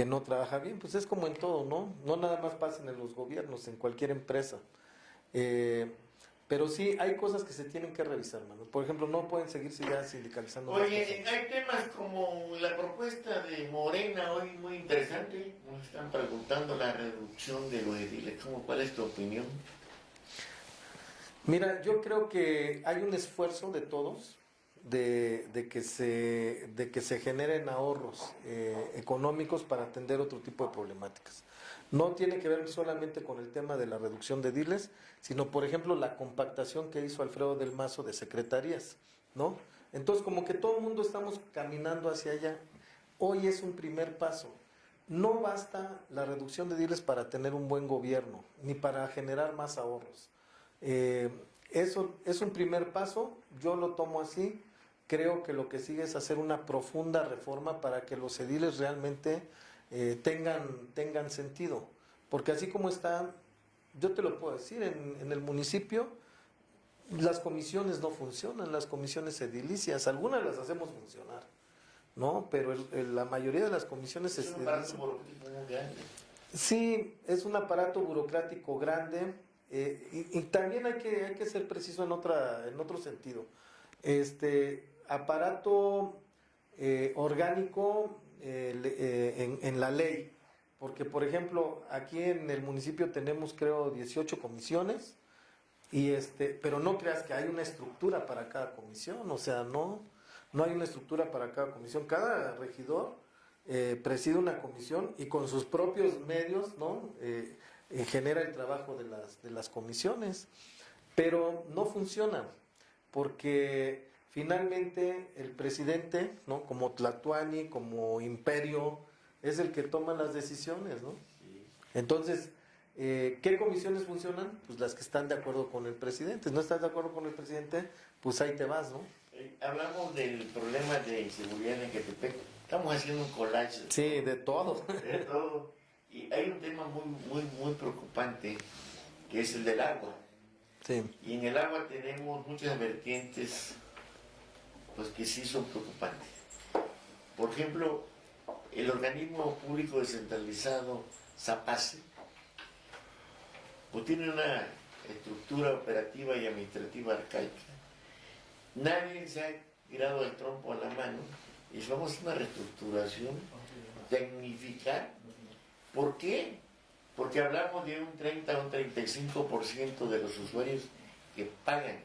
no trabaja bien, pues es como en todo, ¿no? No nada más pasa en los gobiernos, en cualquier empresa. Pero sí, hay cosas que se tienen que revisar, mano. Por ejemplo, no pueden seguirse ya sindicalizando. Oye, hay temas como la propuesta de Morena hoy muy interesante. Nos están preguntando la reducción de los ediles. ¿Cuál es tu opinión? Mira, yo creo que hay un esfuerzo de todos de que se generen ahorros económicos para atender otro tipo de problemáticas. No tiene que ver solamente con el tema de la reducción de ediles, sino, por ejemplo, la compactación que hizo Alfredo del Mazo de secretarías, ¿no? Entonces, como que todo el mundo estamos caminando hacia allá. Hoy es un primer paso. No basta la reducción de ediles para tener un buen gobierno, ni para generar más ahorros. Eso es un primer paso, yo lo tomo así. Creo que lo que sigue es hacer una profunda reforma para que los ediles realmente tengan sentido. Porque así como están, yo te lo puedo decir, en el municipio Las comisiones no funcionan, las comisiones edilicias, algunas las hacemos funcionar, ¿no? Pero la mayoría de las comisiones Es un aparato burocrático muy grande. sí, es un aparato burocrático grande, y también hay que ser preciso en otro sentido. Aparato orgánico en la ley, porque por ejemplo, aquí en el municipio tenemos creo 18 comisiones, pero no creas que hay una estructura para cada comisión, o sea, no hay una estructura para cada comisión. Cada regidor preside una comisión y con sus propios medios, ¿no? Genera el trabajo de las comisiones, pero no funciona porque finalmente el presidente, ¿no? Como Tlatuani, como Imperio, es el que toma las decisiones, ¿no? Entonces, ¿qué comisiones funcionan? Pues las que están de acuerdo con el presidente. ¿No estás de acuerdo con el presidente? Pues ahí te vas, ¿no? Hablamos del problema de inseguridad en Ecatepec. Estamos haciendo un collage. Sí, de todo. De todo. Y hay un tema muy preocupante, que es el del agua. Sí. Y en el agua tenemos muchas vertientes, pues que sí son preocupantes. Por ejemplo, el organismo público descentralizado, ZAPACE, pues tiene una estructura operativa y administrativa arcaica. Nadie se ha tirado el trompo a la mano y vamos a hacer una reestructuración, tecnificar. ¿Por qué? Porque hablamos de un 30 o un 35% de los usuarios que pagan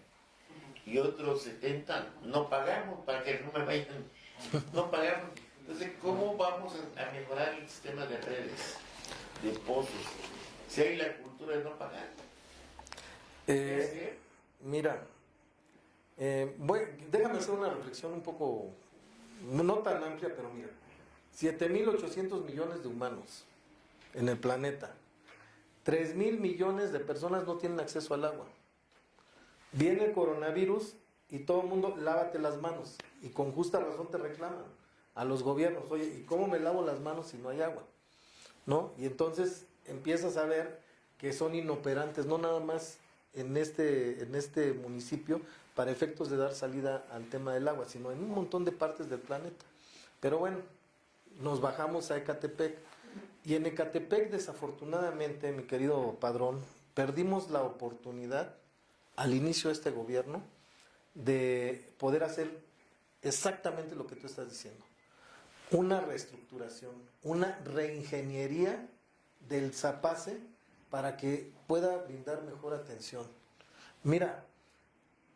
y otros 70 no pagamos, para que no me vayan, no pagamos. Entonces, ¿cómo vamos a mejorar el sistema de redes, de pozos, si hay la cultura de no pagar? Mira, déjame hacer una reflexión un poco, no tan amplia, pero mira, 7.800 millones de humanos en el planeta, 3.000 millones de personas no tienen acceso al agua. Viene el coronavirus y todo el mundo lávate las manos y con justa razón te reclaman a los gobiernos, oye, ¿y cómo me lavo las manos si no hay agua? ¿No? Y entonces empiezas a ver que son inoperantes, no nada más en este municipio para efectos de dar salida al tema del agua, sino en un montón de partes del planeta. Pero bueno, nos bajamos a Ecatepec y en Ecatepec desafortunadamente, mi querido padrón, perdimos la oportunidad al inicio de este gobierno de poder hacer exactamente lo que tú estás diciendo. Una reestructuración, una reingeniería del ZAPACE para que pueda brindar mejor atención. Mira,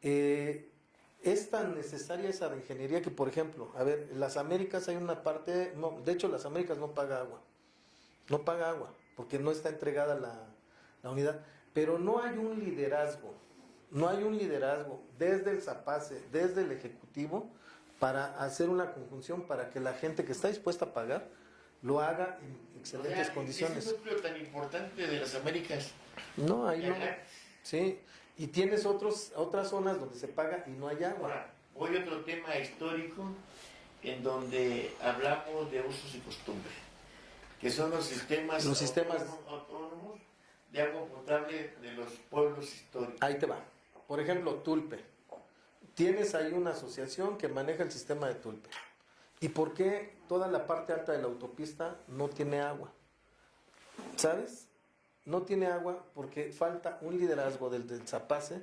es tan necesaria esa reingeniería que, por ejemplo, a ver, en las Américas hay una parte, no, de hecho las Américas no paga agua, porque no está entregada la unidad, pero no hay un liderazgo desde el ZAPACE, desde el Ejecutivo, para hacer una conjunción para que la gente que está dispuesta a pagar lo haga en excelentes condiciones. Ese núcleo tan importante de las Américas. No, ahí no. Sí, y tienes otras zonas donde se paga y no hay agua. Ahora, voy a otro tema histórico en donde hablamos de usos y costumbres, que son los sistemas autónomos de agua potable de los pueblos históricos. Ahí te va. Por ejemplo, Tulpe. Tienes ahí una asociación que maneja el sistema de Tulpe. ¿Y por qué toda la parte alta de la autopista no tiene agua? ¿Sabes? No tiene agua porque falta un liderazgo del ZAPACE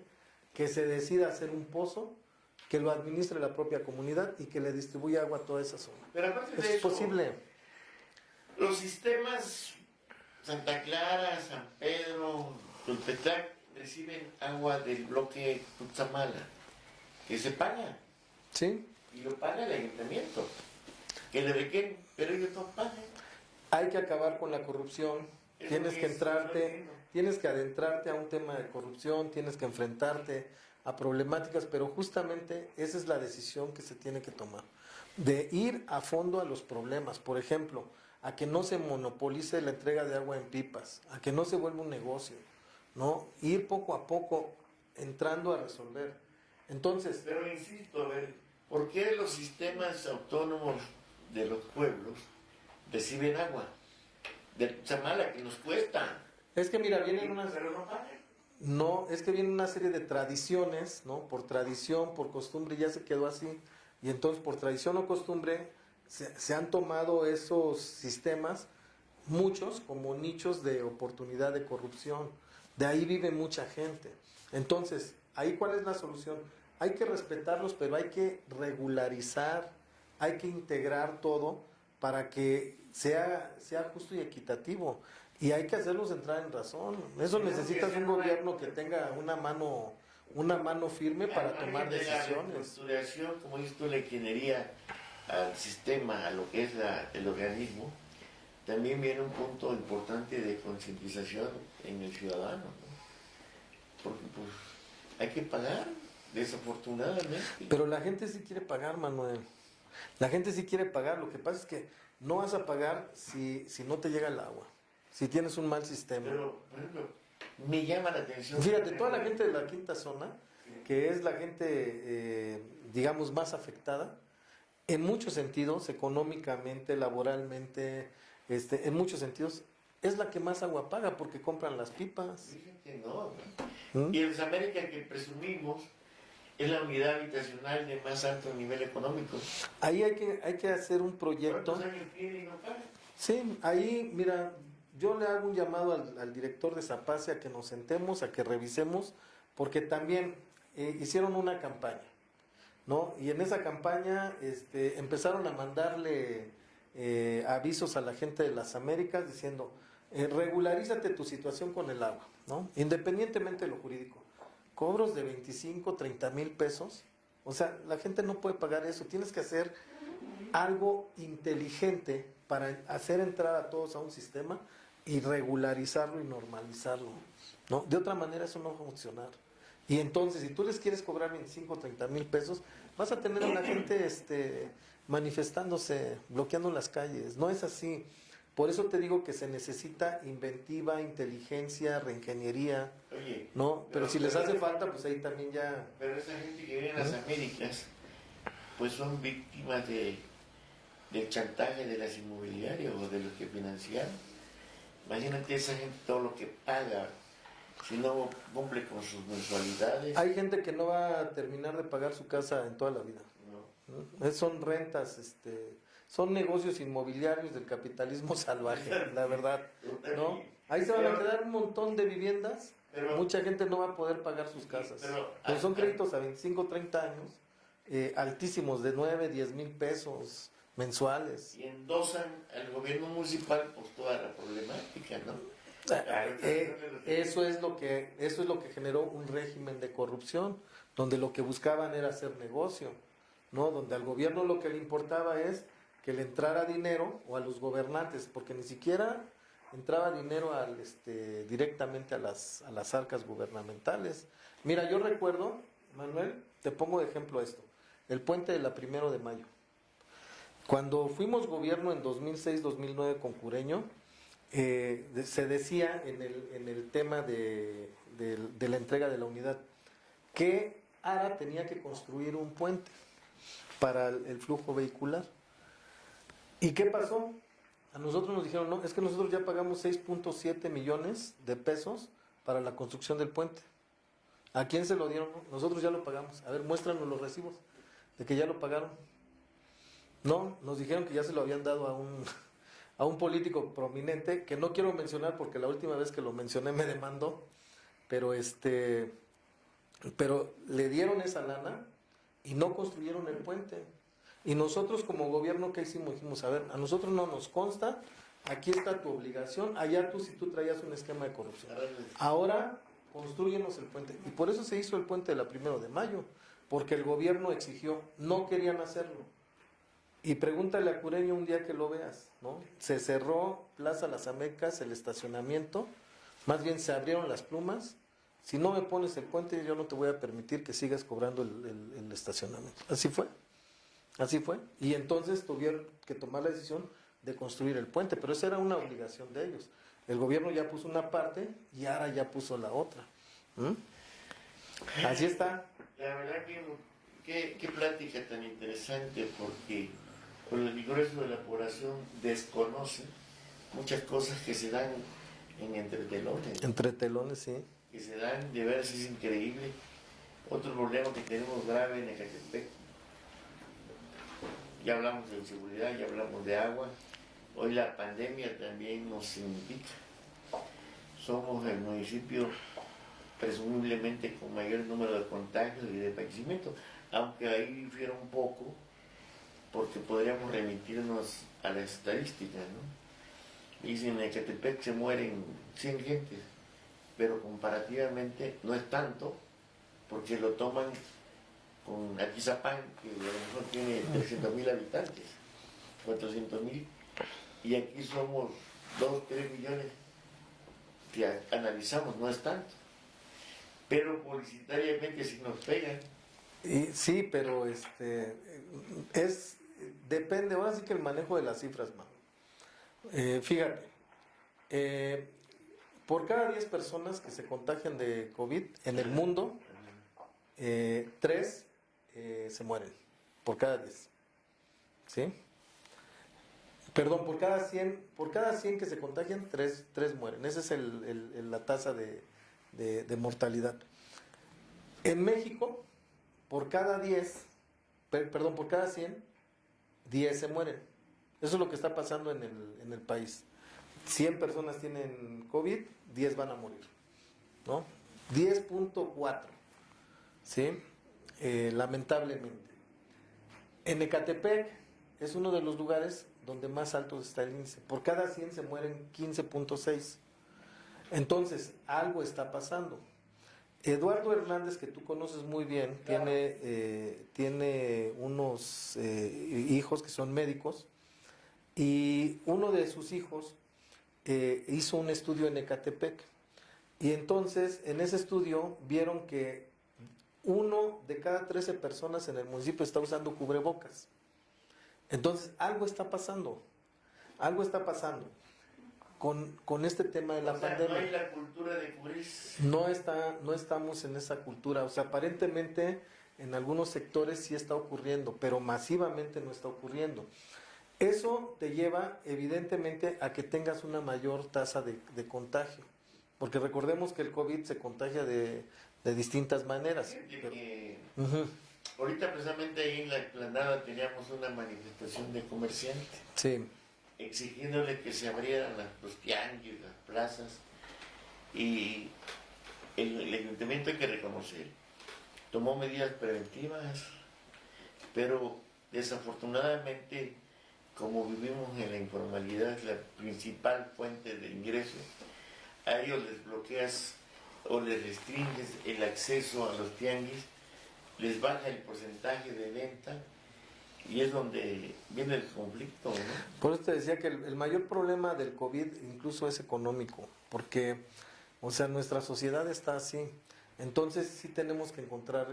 que se decida hacer un pozo, que lo administre la propia comunidad y que le distribuya agua a toda esa zona. Pero aparte Eso de es posible. Los sistemas Santa Clara, San Pedro, Tulpetlac reciben agua del bloque Cutzamala, que se paga. ¿Sí? Y lo paga el ayuntamiento, que le requieren, pero ellos no pagan. Hay que acabar con la corrupción. Tienes que adentrarte a un tema de corrupción, tienes que enfrentarte a problemáticas, pero justamente esa es la decisión que se tiene que tomar, de ir a fondo a los problemas. Por ejemplo, a que no se monopolice la entrega de agua en pipas, a que no se vuelva un negocio, ¿no? Ir poco a poco entrando a resolver. Entonces, pero insisto, a ver, ¿por qué los sistemas autónomos de los pueblos reciben agua? De Chamala, que nos cuesta. es que mira, vienen unas... Pero no pagan. no, es que viene una serie de tradiciones, ¿no? Por tradición, por costumbre, ya se quedó así. Y entonces, por tradición o costumbre, se han tomado esos sistemas, muchos, como nichos de oportunidad de corrupción. De ahí vive mucha gente. Entonces, ¿ahí cuál es la solución? Hay que respetarlos, pero hay que regularizar, hay que integrar todo para que sea justo y equitativo. Y hay que hacerlos entrar en razón. Eso necesitas un gobierno que tenga una mano firme para tomar decisiones. La reestructuración, como dices tú, la ingeniería al sistema, a lo que es el organismo, también viene un punto importante de concientización en el ciudadano, ¿no? Porque pues hay que pagar, desafortunadamente. Pero la gente sí quiere pagar, Manuel. La gente sí quiere pagar. Lo que pasa es que no vas a pagar si no te llega el agua, si tienes un mal sistema. Pero, por ejemplo, me llama la atención. Fíjate, toda la gente de la quinta zona, que es la gente, digamos, más afectada, en muchos sentidos, económicamente, laboralmente, en muchos sentidos, es la que más agua paga porque compran las pipas. Dicen que no, ¿no? Y en América, que presumimos, es la unidad habitacional de más alto nivel económico. Ahí hay que hacer un proyecto. ¿Cuántos años tiene y no paga? Sí, ahí, mira, yo le hago un llamado al director de Zapace a que nos sentemos, a que revisemos, porque también hicieron una campaña, ¿no? Y en esa campaña empezaron a mandarle avisos a la gente de las Américas diciendo, regularízate tu situación con el agua, ¿no? Independientemente de lo jurídico. Cobros de 25, 30 mil pesos. O sea, la gente no puede pagar eso. Tienes que hacer algo inteligente para hacer entrar a todos a un sistema y regularizarlo y normalizarlo, ¿no? De otra manera eso no va a funcionar. Y entonces, si tú les quieres cobrar 25 o 30 mil pesos, vas a tener a la gente manifestándose, bloqueando las calles. No es así. Por eso te digo que se necesita inventiva, inteligencia, reingeniería, Oye, ¿no? Pero si les hace falta, pues ahí también ya... Pero esa gente que vive en las Américas, pues son víctimas del chantaje de las inmobiliarias o de los que financian. Imagínate esa gente todo lo que paga si no cumple con sus mensualidades. Hay gente que no va a terminar de pagar su casa en toda la vida. No. Son rentas, son negocios inmobiliarios del capitalismo salvaje, la verdad, ¿no? Ahí se van a quedar un montón de viviendas, mucha gente no va a poder pagar sus casas. Pero son créditos a 25, 30 años, altísimos, de 9, 10 mil pesos mensuales. Y endosan al gobierno municipal por toda la problemática, ¿no? Eso es lo que generó un régimen de corrupción, donde lo que buscaban era hacer negocio, ¿no? Donde al gobierno lo que le importaba es que le entrara dinero, o a los gobernantes, porque ni siquiera entraba dinero directamente a las arcas gubernamentales. Mira, yo recuerdo, Manuel, te pongo de ejemplo esto, el puente de la 1 de Mayo. Cuando fuimos gobierno en 2006-2009 con Cureño, se decía en el tema de la entrega de la unidad que ARA tenía que construir un puente para el flujo vehicular. ¿Y qué pasó? A nosotros nos dijeron, no, es que nosotros ya pagamos 6.7 millones de pesos para la construcción del puente. ¿A quién se lo dieron? Nosotros ya lo pagamos. A ver, muéstranos los recibos de que ya lo pagaron. No, nos dijeron que ya se lo habían dado a un político prominente, que no quiero mencionar porque la última vez que lo mencioné me demandó, pero le dieron esa lana y no construyeron el puente. Y nosotros como gobierno, ¿qué hicimos? Dijimos, a ver, a nosotros no nos consta, aquí está tu obligación, allá si tú traías un esquema de corrupción. Ahora, construyenos el puente. Y por eso se hizo el puente de la 1 de Mayo, porque el gobierno exigió, no querían hacerlo. Y pregúntale a Cureño un día que lo veas, ¿no? Se cerró Plaza Las Américas, el estacionamiento, más bien se abrieron las plumas. Si no me pones el puente, yo no te voy a permitir que sigas cobrando el estacionamiento. Así fue. Así fue. Y entonces tuvieron que tomar la decisión de construir el puente, pero esa era una obligación de ellos. El gobierno ya puso una parte y ahora ya puso la otra. Así está. La verdad que qué plática tan interesante, porque con el grueso de la población desconoce muchas cosas que se dan en entretelones. Entre telones, sí. que se dan, de veras es increíble. Otro problema que tenemos grave en Ecatepec, ya hablamos de seguridad, ya hablamos de agua, hoy la pandemia también nos significa. Somos el municipio presumiblemente con mayor número de contagios y de fallecimientos, aunque ahí difiere un poco, porque podríamos remitirnos a las estadísticas, ¿no? Dicen en Ecatepec se mueren 100 gentes, pero comparativamente no es tanto, porque lo toman con Atizapán, que a lo mejor tiene 300.000 habitantes, 400.000, y aquí somos 2, 3 millones que analizamos, no es tanto. Pero publicitariamente sí nos pegan. Y, sí, pero depende, ahora sí que el manejo de las cifras, mano. Fíjate, por cada 10 personas que se contagian de COVID en el mundo, 3 se mueren, por cada 10. ¿Sí? Perdón, por cada 100 que se contagian, 3 mueren. Esa es la tasa de mortalidad. En México, por cada 10, por cada 100, 10 se mueren. Eso es lo que está pasando en el país. 100 personas tienen COVID, 10 van a morir, ¿no? 10.4, ¿sí? Lamentablemente. En Ecatepec es uno de los lugares donde más alto está el índice. Por cada 100 se mueren 15.6. Entonces, algo está pasando. Eduardo Hernández, que tú conoces muy bien, Claro. tiene unos hijos que son médicos, y uno de sus hijos hizo un estudio en Ecatepec. Y entonces, en ese estudio, vieron que 1 de cada 13 personas en el municipio está usando cubrebocas. Entonces, algo está pasando. Algo está pasando con este tema de la pandemia. No hay la cultura de cubrirse. No estamos en esa cultura. O sea, aparentemente en algunos sectores sí está ocurriendo, pero masivamente no está ocurriendo. Eso te lleva evidentemente a que tengas una mayor tasa de contagio. Porque recordemos que el COVID se contagia de distintas maneras. Ahorita precisamente ahí en la explanada teníamos una manifestación de comerciantes. Sí. Exigiéndole que se abrieran los tianguis, las plazas, y el ayuntamiento, hay que reconocer, tomó medidas preventivas, pero desafortunadamente, como vivimos en la informalidad, la principal fuente de ingreso, a ellos les bloqueas o les restringes el acceso a los tianguis, les baja el porcentaje de venta, y es donde viene el conflicto, ¿no? Por eso te decía que el mayor problema del COVID incluso es económico, porque, o sea, nuestra sociedad está así. Entonces sí tenemos que encontrar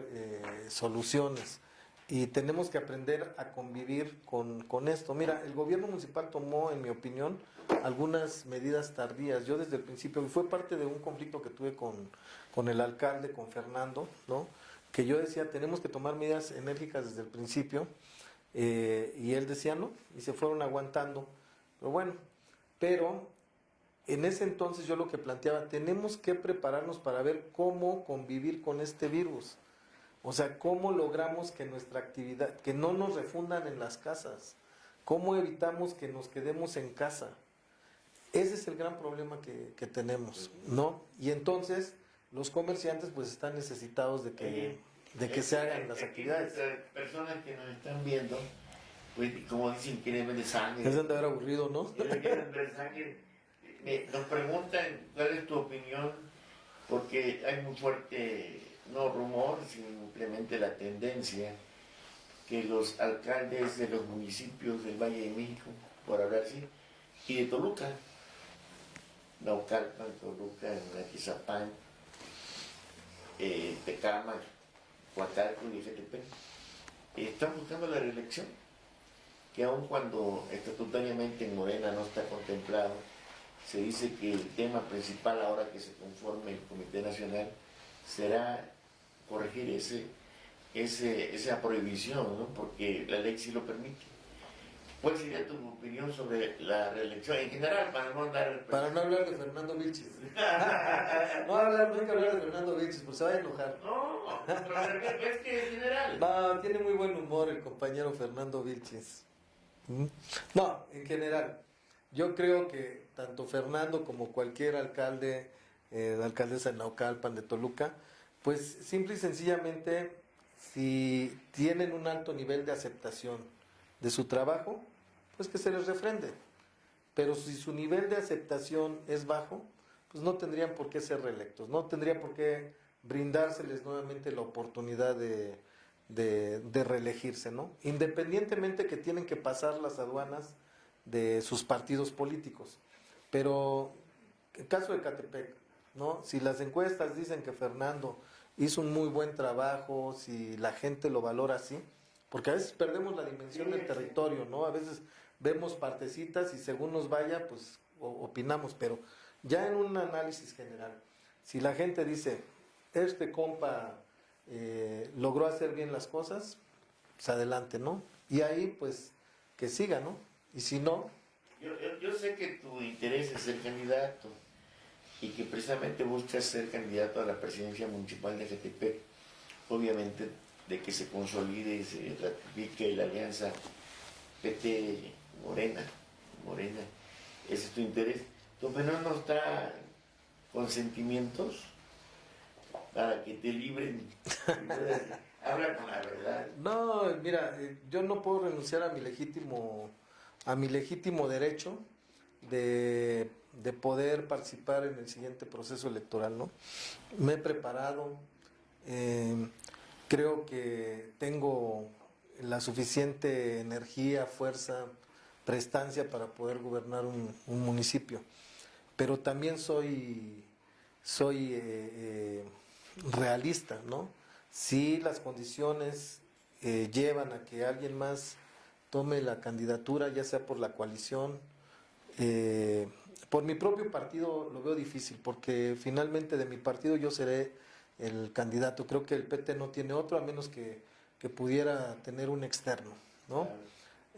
soluciones y tenemos que aprender a convivir con esto. Mira, el gobierno municipal tomó, en mi opinión, algunas medidas tardías. Yo desde el principio, y fue parte de un conflicto que tuve con el alcalde, con Fernando, ¿no? Que yo decía, tenemos que tomar medidas enérgicas desde el principio. Y él decía no, y se fueron aguantando. Pero bueno, en ese entonces yo lo que planteaba, tenemos que prepararnos para ver cómo convivir con este virus. O sea, cómo logramos que nuestra actividad, que no nos refundan en las casas, cómo evitamos que nos quedemos en casa. Ese es el gran problema que tenemos, ¿no? Y entonces los comerciantes pues están necesitados de que se hagan las actividades. Personas que nos están viendo, pues como dicen, quieren ver sangre. Es de andar aburrido, ¿no? Quieren ver sangre. Nos preguntan cuál es tu opinión, porque hay muy fuerte, no rumor, sino simplemente la tendencia, que los alcaldes de los municipios del Valle de México, por hablar así, y de Toluca, Naucalpan, Toluca, Atizapán, Tecámac, Coacalco y Ecatepec, están buscando la reelección, que aun cuando estatutariamente en Morena no está contemplado, se dice que el tema principal ahora que se conforme el Comité Nacional será corregir esa prohibición, ¿no? Porque la ley sí lo permite. ¿Cuál sería tu opinión sobre la reelección en general, para no andar... Para no hablar de Fernando Vilches. No hay que hablar de Fernando Vilches, pues se va a enojar. No, pero es que en general. No, tiene muy buen humor el compañero Fernando Vilches. ¿Mm? No, en general. Yo creo que tanto Fernando como cualquier alcalde, la alcaldesa de Naucalpan, de Toluca, pues simple y sencillamente, si tienen un alto nivel de aceptación de su trabajo, pues que se les refrende. Pero si su nivel de aceptación es bajo, pues no tendrían por qué ser reelectos, no tendría por qué brindárseles nuevamente la oportunidad de reelegirse, ¿no? Independientemente que tienen que pasar las aduanas de sus partidos políticos. Pero en caso de Catepec, ¿no? Si las encuestas dicen que Fernando hizo un muy buen trabajo, si la gente lo valora así, porque a veces perdemos la dimensión del territorio, ¿no? A veces vemos partecitas y según nos vaya, pues opinamos, pero ya en un análisis general, si la gente dice, este compa logró hacer bien las cosas, pues adelante, ¿no? Y ahí, pues, que siga, ¿no? Y si no... Yo sé que tu interés es ser candidato y que precisamente buscas ser candidato a la presidencia municipal de Ecatepec, obviamente de que se consolide y se ratifique la alianza PT-Morena, ese es tu interés. Tu opinión no está con sentimientos para que te libren. Habla con la verdad. No, mira, yo no puedo renunciar a mi legítimo derecho de poder participar en el siguiente proceso electoral, ¿no? Me he preparado, creo que tengo la suficiente energía, fuerza, prestancia para poder gobernar un municipio, pero también soy realista, ¿no? Si las condiciones llevan a que alguien más tome la candidatura, ya sea por la coalición, por mi propio partido lo veo difícil, porque finalmente de mi partido yo seré el candidato. Creo que el PT no tiene otro, a menos que pudiera tener un externo, ¿no?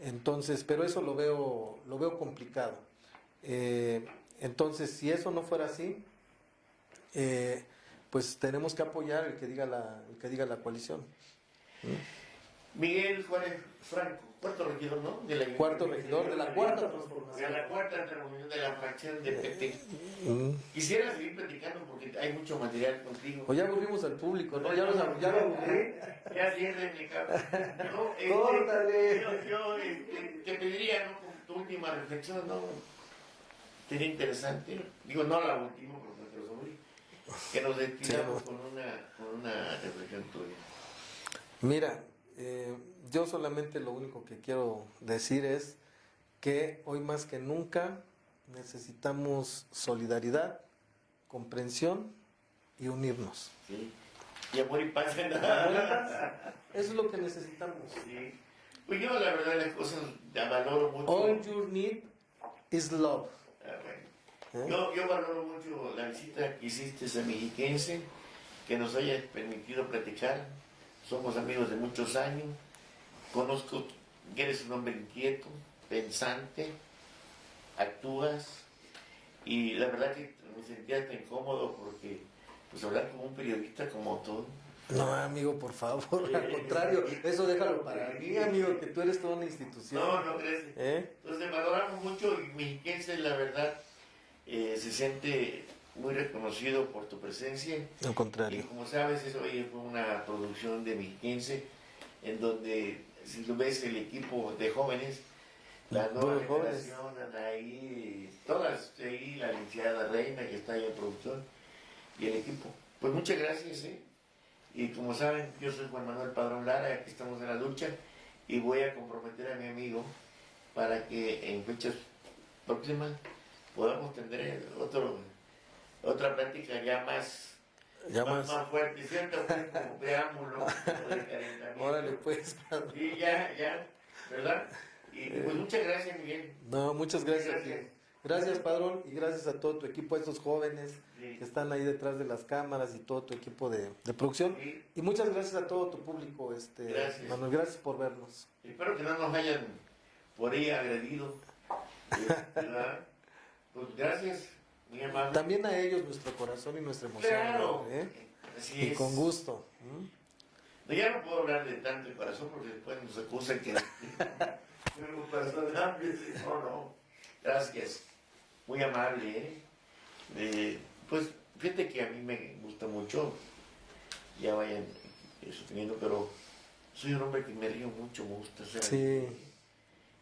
Entonces, pero eso lo veo complicado. Entonces, si eso no fuera así, pues tenemos que apoyar el que diga la coalición. Miguel Juárez Franco, cuarto regidor, ¿no? Cuarto regidor de la cuarta transformación. De la cuarta transformación de la fracción de PT. Quisiera seguir platicando porque hay mucho material contigo. O ya aburrimos al público, ¿no? Ya lo aburrí. Ya cierre mi cabeza. No, ¡Córtale! yo te pediría, ¿no? Con tu última reflexión, ¿no? Sería interesante. Digo, no la última, porque te lo sobré. Que nos despidamos Sí, con una reflexión tuya. Mira, yo solamente lo único que quiero decir es que hoy más que nunca necesitamos solidaridad, comprensión y unirnos. Sí. Y amor y paz. Eso es lo que necesitamos. Sí. Pues yo la verdad las cosas la valoro mucho. All you need is love. Bueno. Yo valoro mucho la visita que hiciste a Mexiquense, que nos hayas permitido platicar. Somos amigos de muchos años. Conozco que eres un hombre inquieto, pensante, actúas. Y la verdad que me sentía tan incómodo porque pues hablar como un periodista como todo. No, amigo, por favor, al contrario, eso déjalo para mí, amigo, que tú eres toda una institución. No crees. Entonces valoramos mucho y Mexiquense, la verdad, se siente muy reconocido por tu presencia. Al contrario. Y como sabes, eso fue una producción de Mexiquense, en donde, si lo ves, el equipo de jóvenes, la nueva generación, ahí, todas, ahí, la licenciada Reina, que está ahí en producción, y el equipo. Pues muchas gracias, Y como saben, yo soy Juan Manuel Padrón Lara, aquí estamos en la lucha, y voy a comprometer a mi amigo para que en fechas próximas podamos tener otra plática ya más fuerte, ¿cierto? Como preámbulo de calentamiento. Órale, pues. Sí, ya, ¿verdad? Y pues muchas gracias, Miguel. No, muchas gracias a ti. Gracias, Padrón, y gracias a todo tu equipo, a estos jóvenes que están ahí detrás de las cámaras y todo tu equipo de producción. Sí. Y muchas gracias a todo tu público, Gracias. Manuel, gracias por vernos. Espero que no nos hayan por ahí agredido. ¿Verdad? Pues gracias, muy amable. También a ellos nuestro corazón y nuestra emoción. Claro, ¿eh? así Y es. con gusto. No, ya no puedo hablar de tanto de corazón porque después nos acusan que tengo corazón amplio. No, no. Gracias. Muy amable, ¿eh? Pues fíjate que a mí me gusta mucho, ya vayan sosteniendo, pero soy un hombre que me río mucho, me gusta ser Sí. alegre,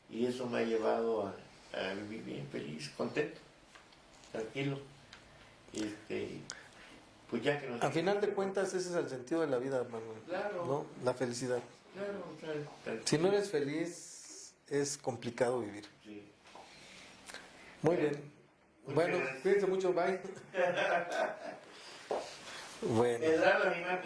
y eso me ha llevado a vivir bien feliz, contento, tranquilo. Pues ya que nos... A final de cuentas, ese es el sentido de la vida, Manuel. Claro. ¿No? La felicidad. Claro, tranquilo. Si no eres feliz, es complicado vivir. Sí. Muy bien. Muchas Bueno, gracias. cuídense mucho, bye. Bueno. Me da la misma,